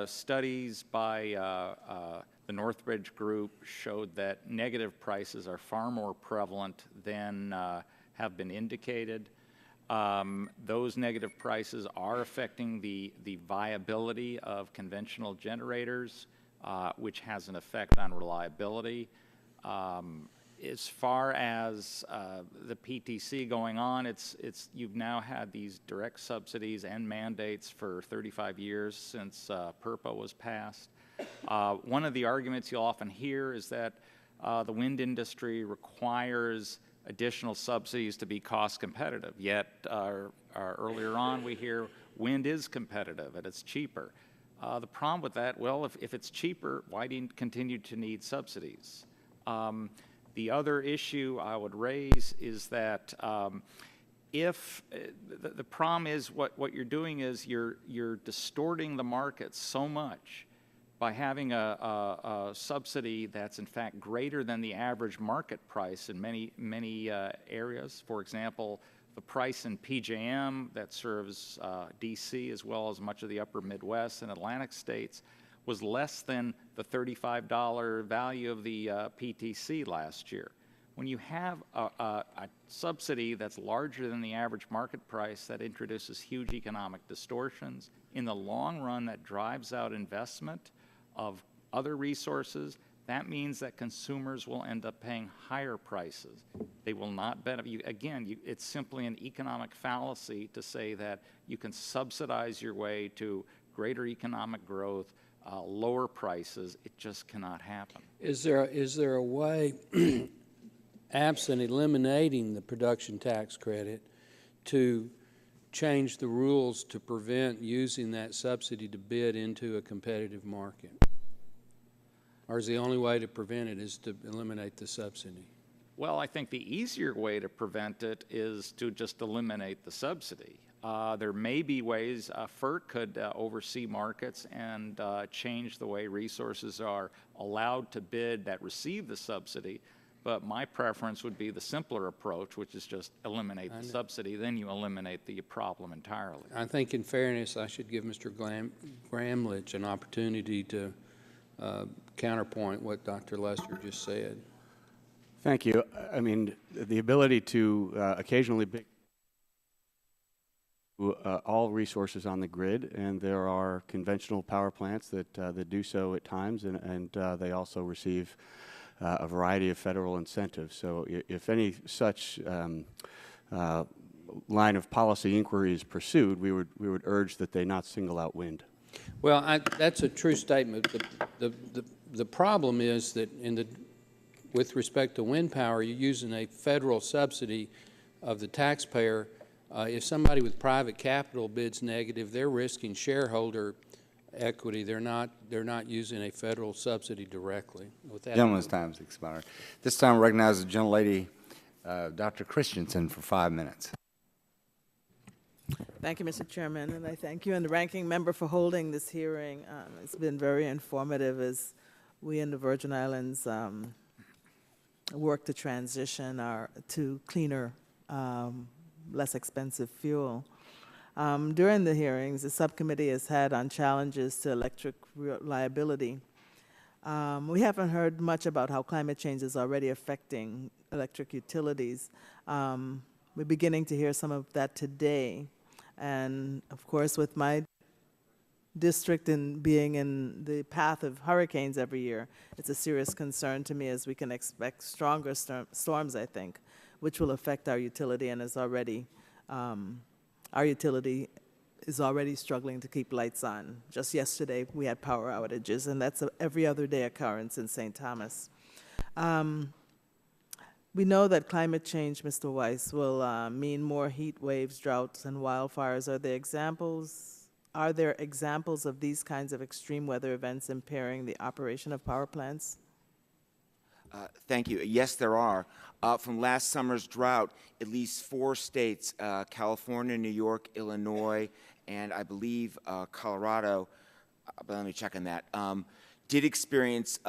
Studies by the Northbridge Group showed that negative prices are far more prevalent than have been indicated. Those negative prices are affecting the viability of conventional generators, which has an effect on reliability. As far as the PTC going on, you've now had these direct subsidies and mandates for 35 years since PURPA was passed. One of the arguments you'll often hear is that the wind industry requires additional subsidies to be cost competitive, yet earlier on we hear wind is competitive and it's cheaper. The problem with that, well, if it's cheaper, why do you continue to need subsidies? The other issue I would raise is that if the problem is what you're doing is you're distorting the market so much by having a subsidy that's in fact greater than the average market price in many areas. For example, the price in PJM that serves DC as well as much of the upper Midwest and Atlantic states was less than the $35 value of the PTC last year. When you have a subsidy that's larger than the average market price, that introduces huge economic distortions. In the long run, that drives out investment of other resources. That means that consumers will end up paying higher prices. They will not benefit. It's simply an economic fallacy to say that you can subsidize your way to greater economic growth, lower prices. It just cannot happen. Is there a way, absent eliminating the production tax credit, to change the rules to prevent using that subsidy to bid into a competitive market? Or is the only way to prevent it is to eliminate the subsidy? Well, I think the easier way to prevent it is to just eliminate the subsidy. There may be ways FERC could oversee markets and change the way resources are allowed to bid that receive the subsidy, but my preference would be the simpler approach, which is just eliminate the subsidy, then you eliminate the problem entirely. I think in fairness, I should give Mr. Gramlich an opportunity to counterpoint what Dr. Lesser just said. Thank you. I mean, the ability to occasionally bid all resources on the grid, and there are conventional power plants that do so at times, and they also receive a variety of federal incentives. So if any such line of policy inquiry is pursued, we would urge that they not single out wind. Well, that's a true statement. The problem is that with respect to wind power, you're using a federal subsidy of the taxpayer. If somebody with private capital bids negative, they're risking shareholder equity. They're not using a federal subsidy directly. With that, Gentleman's time has expired. This time I recognize the gentlelady, Dr. Christensen, for 5 minutes. Thank you, Mr. Chairman, and I thank you and the ranking member for holding this hearing. It's been very informative as we in the Virgin Islands work to transition to cleaner, less expensive fuel. During the hearings, the subcommittee has had on challenges to electric reliability. We haven't heard much about how climate change is already affecting electric utilities. We're beginning to hear some of that today. And of course, with my district and being in the path of hurricanes every year, it's a serious concern to me as we can expect stronger storms, I think, which will affect our utility and is already, our utility is already struggling to keep lights on. Just yesterday, we had power outages, and that's a every other day occurrence in St. Thomas. We know that climate change, Mr. Weiss, will mean more heat waves, droughts, and wildfires. Are there examples of these kinds of extreme weather events impairing the operation of power plants? Thank you. Yes, there are. From last summer's drought, at least 4 states, California, New York, Illinois, and I believe Colorado, but let me check on that, did experience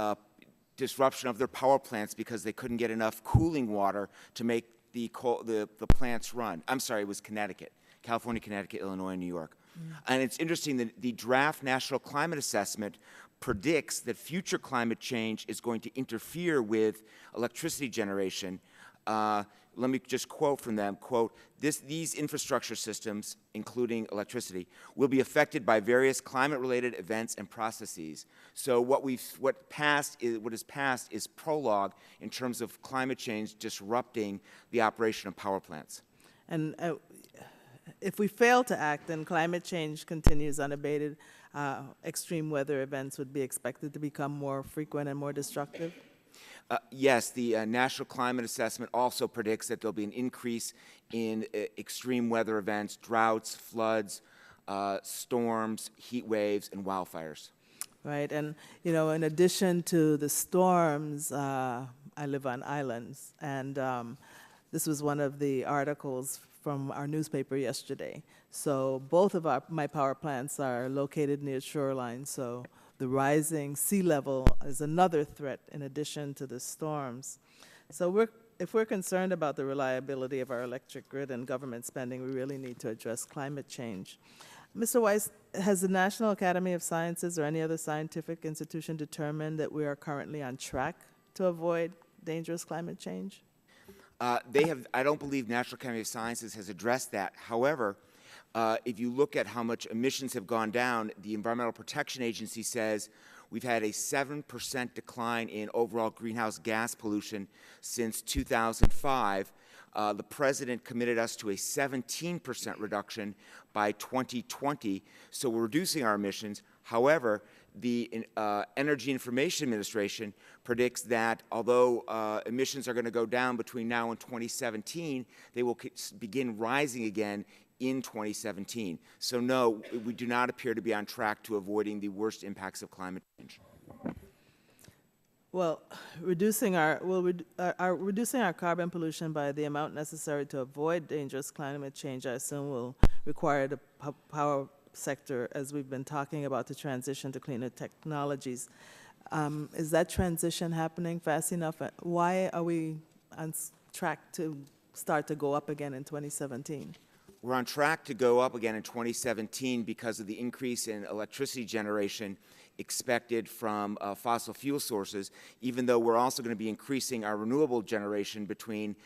disruption of their power plants because they couldn't get enough cooling water to make the plants run. I'm sorry, it was Connecticut, California, Connecticut, Illinois, and New York. And it's interesting that the draft National Climate Assessment predicts that future climate change is going to interfere with electricity generation. Let me just quote from them, quote, these infrastructure systems, including electricity, will be affected by various climate-related events and processes. So what is passed is prologue in terms of climate change disrupting the operation of power plants. And if we fail to act and climate change continues unabated, extreme weather events would be expected to become more frequent and more destructive? Yes, the National Climate Assessment also predicts that there'll be an increase in extreme weather events, droughts, floods, storms, heat waves, and wildfires. Right, and in addition to the storms, I live on islands, and this was one of the articles from our newspaper yesterday. So both of my power plants are located near shoreline, so the rising sea level is another threat in addition to the storms. So if we're concerned about the reliability of our electric grid and government spending, we really need to address climate change. Mr. Weiss, has the National Academy of Sciences or any other scientific institution determined that we are currently on track to avoid dangerous climate change? I don't believe National Academy of Sciences has addressed that. However, if you look at how much emissions have gone down, the Environmental Protection Agency says we've had a 7% decline in overall greenhouse gas pollution since 2005. The President committed us to a 17% reduction by 2020, so we're reducing our emissions. However, the Energy Information Administration predicts that although emissions are going to go down between now and 2017, they will begin rising again in 2017. So no, we do not appear to be on track to avoiding the worst impacts of climate change. Well, reducing our carbon pollution by the amount necessary to avoid dangerous climate change, I assume, will require the power sector, as we've been talking about, to transition to cleaner technologies. Is that transition happening fast enough? Why are we on track to start to go up again in 2017? We're on track to go up again in 2017 because of the increase in electricity generation expected from fossil fuel sources, even though we're also going to be increasing our renewable generation between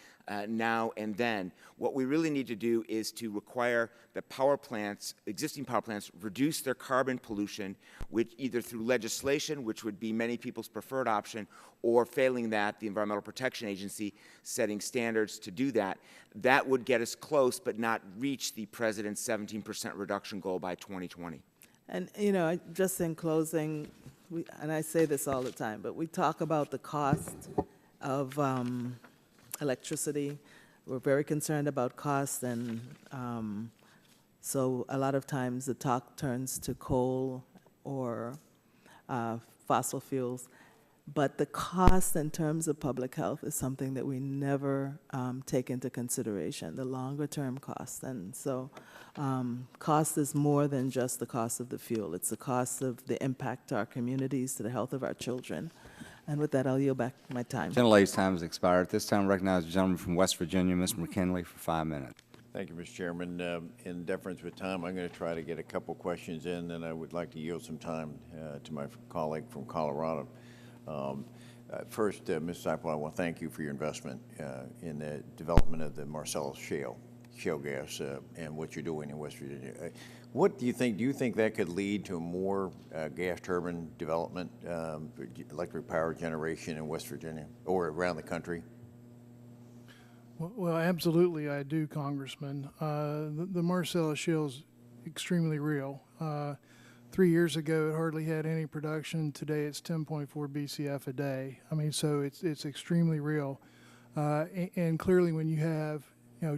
now and then. What we really need to do is to require that power plants, existing power plants, reduce their carbon pollution, which either through legislation, which would be many people's preferred option, or failing that, the Environmental Protection Agency setting standards to do that. That would get us close, but not reach the President's 17% reduction goal by 2020. And, just in closing, and I say this all the time, but we talk about the cost of electricity. We're very concerned about cost, and so a lot of times the talk turns to coal or fossil fuels. But the cost in terms of public health is something that we never take into consideration, the longer-term cost. And so cost is more than just the cost of the fuel. It's the cost of the impact to our communities, to the health of our children. And with that, I'll yield back my time. Gentlelady's time has expired. At this time, I recognize the gentleman from West Virginia, Mr. McKinley, for 5 minutes. Thank you, Mr. Chairman. In deference with time, I'm going to try to get a couple questions in, then I would like to yield some time to my colleague from Colorado. First, Ms. Seipel, I want to thank you for your investment in the development of the Marcellus shale gas and what you're doing in West Virginia. What do you think? Do you think that could lead to more gas turbine development, electric power generation in West Virginia or around the country? Well, absolutely I do, Congressman. The Marcellus shale is extremely real. 3 years ago, it hardly had any production. Today, it's 10.4 BCF a day. I mean, so it's extremely real. And clearly, when you have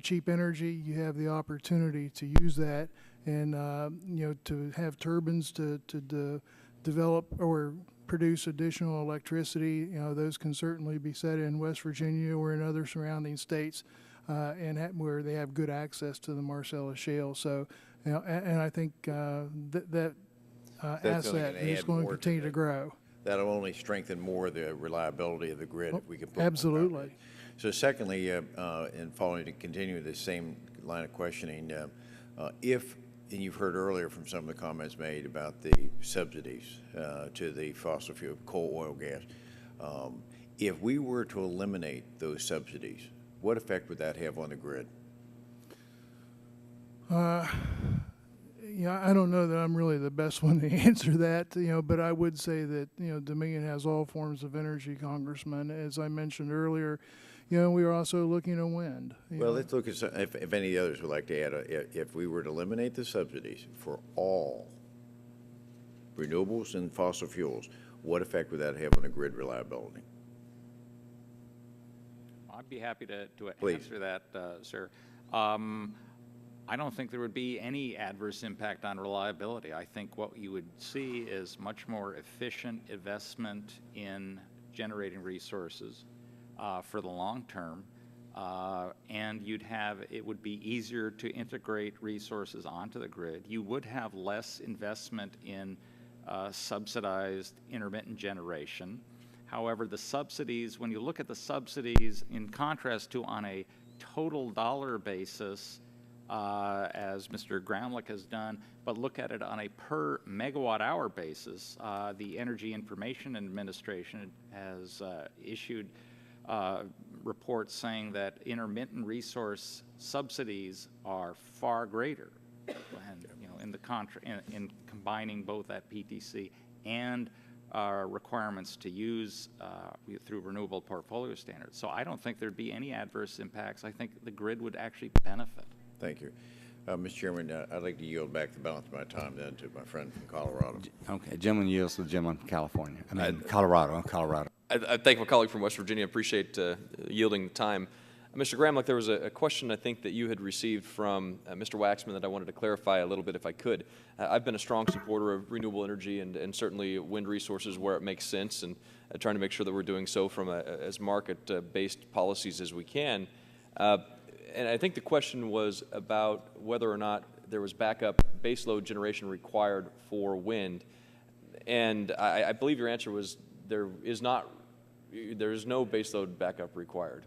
cheap energy, you have the opportunity to use that, and to have turbines to develop or produce additional electricity. Those can certainly be set in West Virginia or in other surrounding states, where they have good access to the Marcellus Shale. So, and I think that asset is going to continue to grow. That'll only strengthen more the reliability of the grid if we can put more Absolutely. power in. So secondly, and following to continue the same line of questioning, and you've heard earlier from some of the comments made about the subsidies to the fossil fuel, coal, oil, gas. If we were to eliminate those subsidies, what effect would that have on the grid? I don't know that I'm really the best one to answer that, but I would say that, Dominion has all forms of energy, Congressman. As I mentioned earlier, we are also looking at wind. Well, let's look at some, if any others would like to add, if we were to eliminate the subsidies for all renewables and fossil fuels, what effect would that have on the grid reliability? I'd be happy to Please. answer that, sir. I don't think there would be any adverse impact on reliability. I think what you would see is much more efficient investment in generating resources for the long term, and it would be easier to integrate resources onto the grid. You would have less investment in subsidized intermittent generation. However, the subsidies, when you look at the subsidies in contrast to on a total dollar basis, as Mr. Gramlich has done, but look at it on a per megawatt hour basis, the Energy Information Administration has issued reports saying that intermittent resource subsidies are far greater, and in combining both that PTC and requirements to use through renewable portfolio standards. So I don't think there'd be any adverse impacts. I think the grid would actually benefit. Thank you. Mr. Chairman, I'd like to yield back the balance of my time then to my friend from Colorado. Okay, gentleman yields to the gentleman from California. Colorado. I thank my colleague from West Virginia. I appreciate yielding the time. Mr. Gramlich, there was a question I think that you had received from Mr. Waxman that I wanted to clarify a little bit if I could. I've been a strong supporter of renewable energy and certainly wind resources where it makes sense, and trying to make sure that we're doing so from as market-based policies as we can. And I think the question was about whether or not there was backup baseload generation required for wind. And I believe your answer was there is no baseload backup required.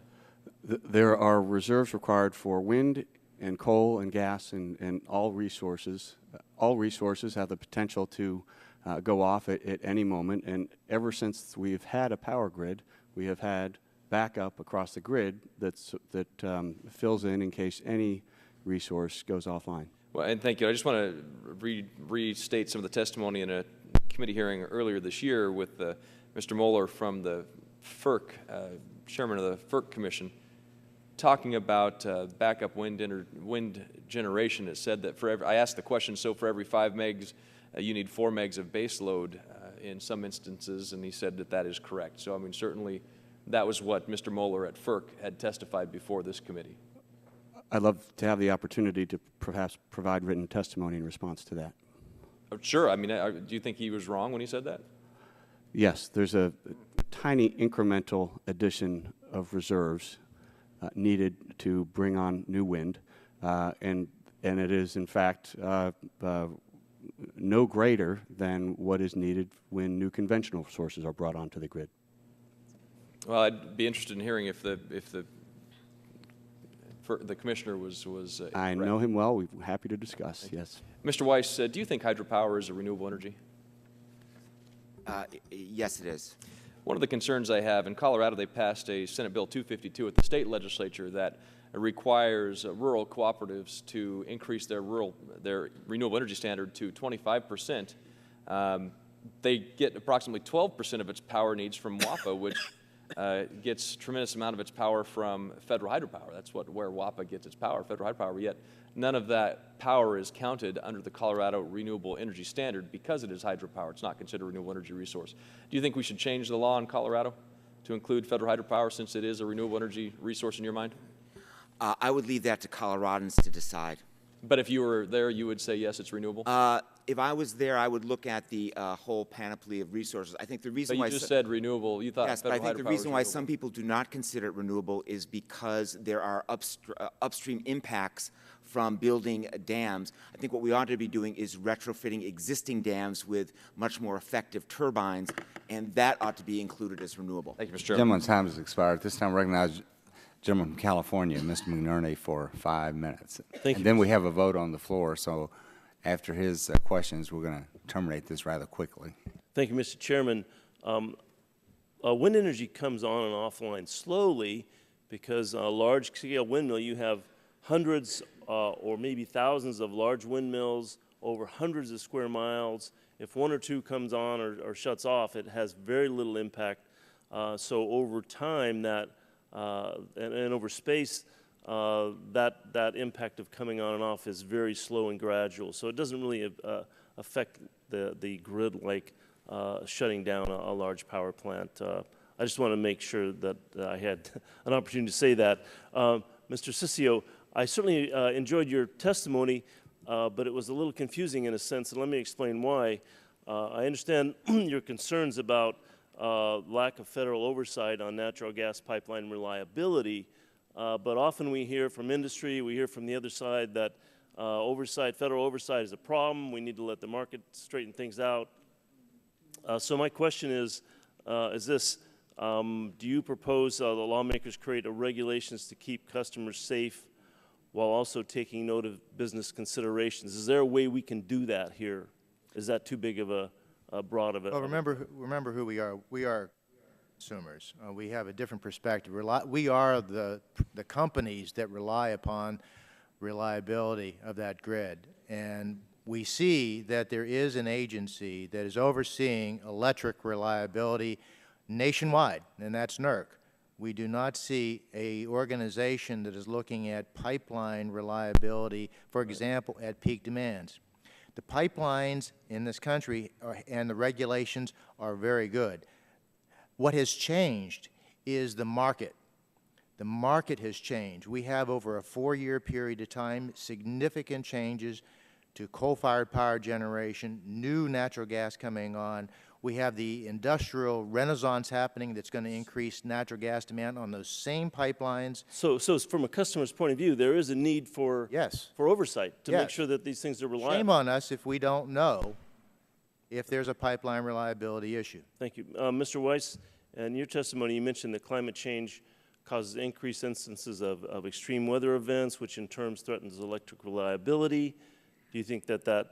There are reserves required for wind and coal and gas and all resources. All resources have the potential to go off at any moment. And ever since we've had a power grid, we have had backup across the grid that fills in case any resource goes offline. Well, and thank you. I just want to restate some of the testimony in a committee hearing earlier this year with Mr. Moeller from the FERC, chairman of the FERC Commission, talking about backup wind generation. It said that I asked the question, so for every 5 megs, you need 4 megs of base load in some instances, and he said that is correct. So, I mean, certainly that was what Mr. Moeller at FERC had testified before this committee. I'd love to have the opportunity to perhaps provide written testimony in response to that. Oh, sure. I mean, do you think he was wrong when he said that? Yes, there's a tiny incremental addition of reserves needed to bring on new wind, and it is, in fact, no greater than what is needed when new conventional sources are brought onto the grid. Well, I'd be interested in hearing if the commissioner was I know him well. We're happy to discuss. Yes. Mr. Weiss, do you think hydropower is a renewable energy? Yes, it is. One of the concerns I have, in Colorado, they passed a Senate Bill 252 at the state legislature that requires rural cooperatives to increase their renewable energy standard to 25%. They get approximately 12% of its power needs from WAPA, which gets a tremendous amount of its power from federal hydropower. That's where WAPA gets its power, federal hydropower, yet none of that power is counted under the Colorado Renewable Energy Standard because it is hydropower. It's not considered a renewable energy resource. Do you think we should change the law in Colorado to include federal hydropower since it is a renewable energy resource in your mind? I would leave that to Coloradans to decide. But if you were there, you would say, yes, it's renewable? If I was there, I would look at the whole panoply of resources. I think the reason But why you just said renewable. You thought yes, but I federal think the hydropower reason was why renewable. some people do not consider it renewable is because there are upstream impacts from building dams. I think what we ought to be doing is retrofitting existing dams with much more effective turbines, and that ought to be included as renewable. Thank you, Mr. Chairman. Gentleman's time has expired. This time I recognize gentleman from California, Mr. McNerney, for 5 minutes. Thank you, And then we Mr. have a vote on the floor, so after his questions, we're going to terminate this rather quickly. Thank you, Mr. Chairman. Wind energy comes on and offline slowly because a large-scale windmill, you have hundreds or maybe thousands of large windmills over hundreds of square miles. If one or two comes on or shuts off, it has very little impact. So over time, that and over space, that impact of coming on and off is very slow and gradual. So it doesn't really affect the grid like shutting down a large power plant. I just want to make sure that I had an opportunity to say that. Mr. Ciccio, I certainly enjoyed your testimony, but it was a little confusing in a sense, and let me explain why. I understand your concerns about lack of federal oversight on natural gas pipeline reliability, but often we hear from industry, we hear from the other side that federal oversight is a problem. We need to let the market straighten things out. So my question is this. Do you propose the lawmakers create regulations to keep customers safe while also taking note of business considerations? Is there a way we can do that here? Is that too big of a broad of it? Well, remember who we are. We are consumers. We have a different perspective. We are the companies that rely upon reliability of that grid. And we see that there is an agency that is overseeing electric reliability nationwide, and that's NERC. We do not see an organization that is looking at pipeline reliability, for example, at peak demands. The pipelines in this country and the regulations are very good. What has changed is the market. The market has changed. We have, over a 4-year period of time, significant changes to coal-fired power generation, new natural gas coming on. We have the industrial renaissance happening that's going to increase natural gas demand on those same pipelines. So from a customer's point of view, there is a need for oversight to make sure that these things are reliable. Shame on us if we don't know if there's a pipeline reliability issue. Thank you. Mr. Weiss, in your testimony, you mentioned that climate change causes increased instances of extreme weather events, which in turn threatens electric reliability. Do you think that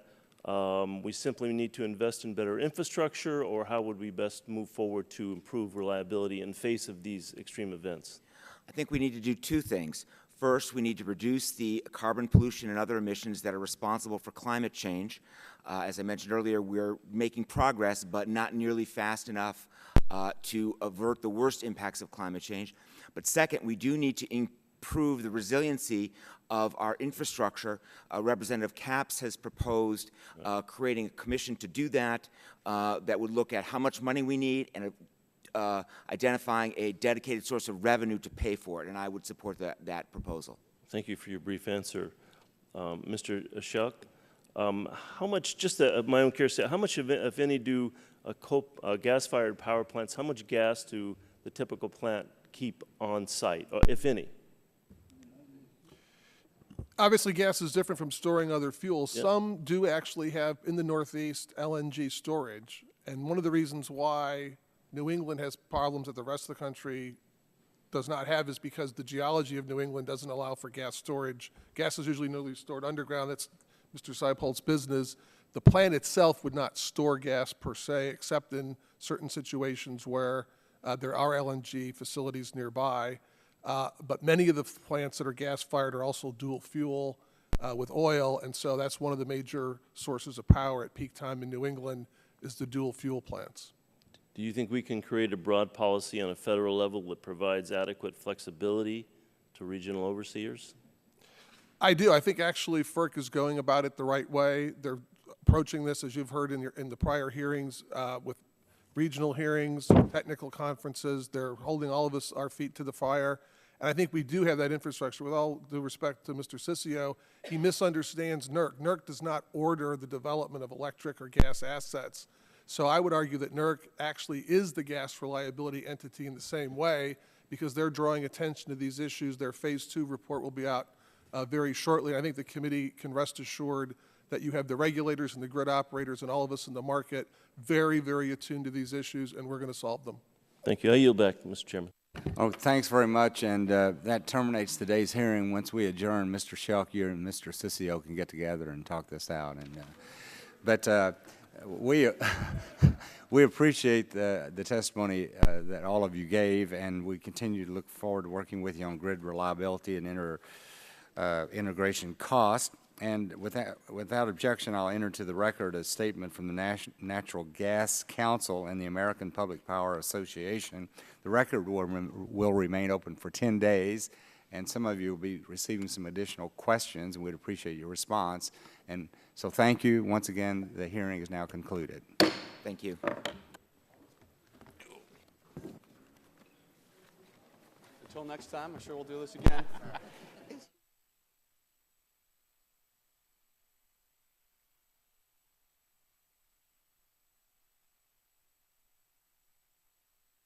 we simply need to invest in better infrastructure, or how would we best move forward to improve reliability in face of these extreme events? I think we need to do two things. First, we need to reduce the carbon pollution and other emissions that are responsible for climate change. As I mentioned earlier, we're making progress, but not nearly fast enough to avert the worst impacts of climate change. But second, we do need to improve the resiliency of our infrastructure. Representative Capps has proposed creating a commission to do that, that would look at how much money we need and identifying a dedicated source of revenue to pay for it, and I would support that proposal. Thank you for your brief answer. Mr. Ashok, how much, just my own curiosity, how much, if any, do gas-fired power plants, how much gas do the typical plant keep on site, if any? Obviously, gas is different from storing other fuels. Yep. Some do actually have, in the Northeast, LNG storage. And one of the reasons why New England has problems that the rest of the country does not have is because the geology of New England doesn't allow for gas storage. Gas is usually stored underground. That's Mr. Seipolt's business. The plant itself would not store gas per se, except in certain situations where there are LNG facilities nearby. But many of the plants that are gas-fired are also dual fuel with oil, and so that's one of the major sources of power at peak time in New England is the dual fuel plants. Do you think we can create a broad policy on a federal level that provides adequate flexibility to regional overseers? I do. I think actually FERC is going about it the right way. They're approaching this, as you've heard in the prior hearings, with regional hearings, technical conferences. They're holding all of us, our feet to the fire. And I think we do have that infrastructure. With all due respect to Mr. Ciccio, he misunderstands NERC. NERC does not order the development of electric or gas assets. So I would argue that NERC actually is the gas reliability entity in the same way, because they're drawing attention to these issues. Their Phase 2 report will be out very shortly. I think the committee can rest assured that you have the regulators and the grid operators and all of us in the market very, very attuned to these issues, and we're going to solve them. Thank you. I yield back, Mr. Chairman. Oh, thanks very much, and that terminates today's hearing. Once we adjourn, Mr. Schelk, you and Mr. Ciccio can get together and talk this out. But we appreciate the testimony that all of you gave, and we continue to look forward to working with you on grid reliability and integration cost. And without objection, I'll enter to the record a statement from the Natural Gas Council and the American Public Power Association. The record will remain open for 10 days, and some of you will be receiving some additional questions, and we'd appreciate your response. And so thank you. Once again, the hearing is now concluded. Thank you. Until next time, I'm sure we'll do this again.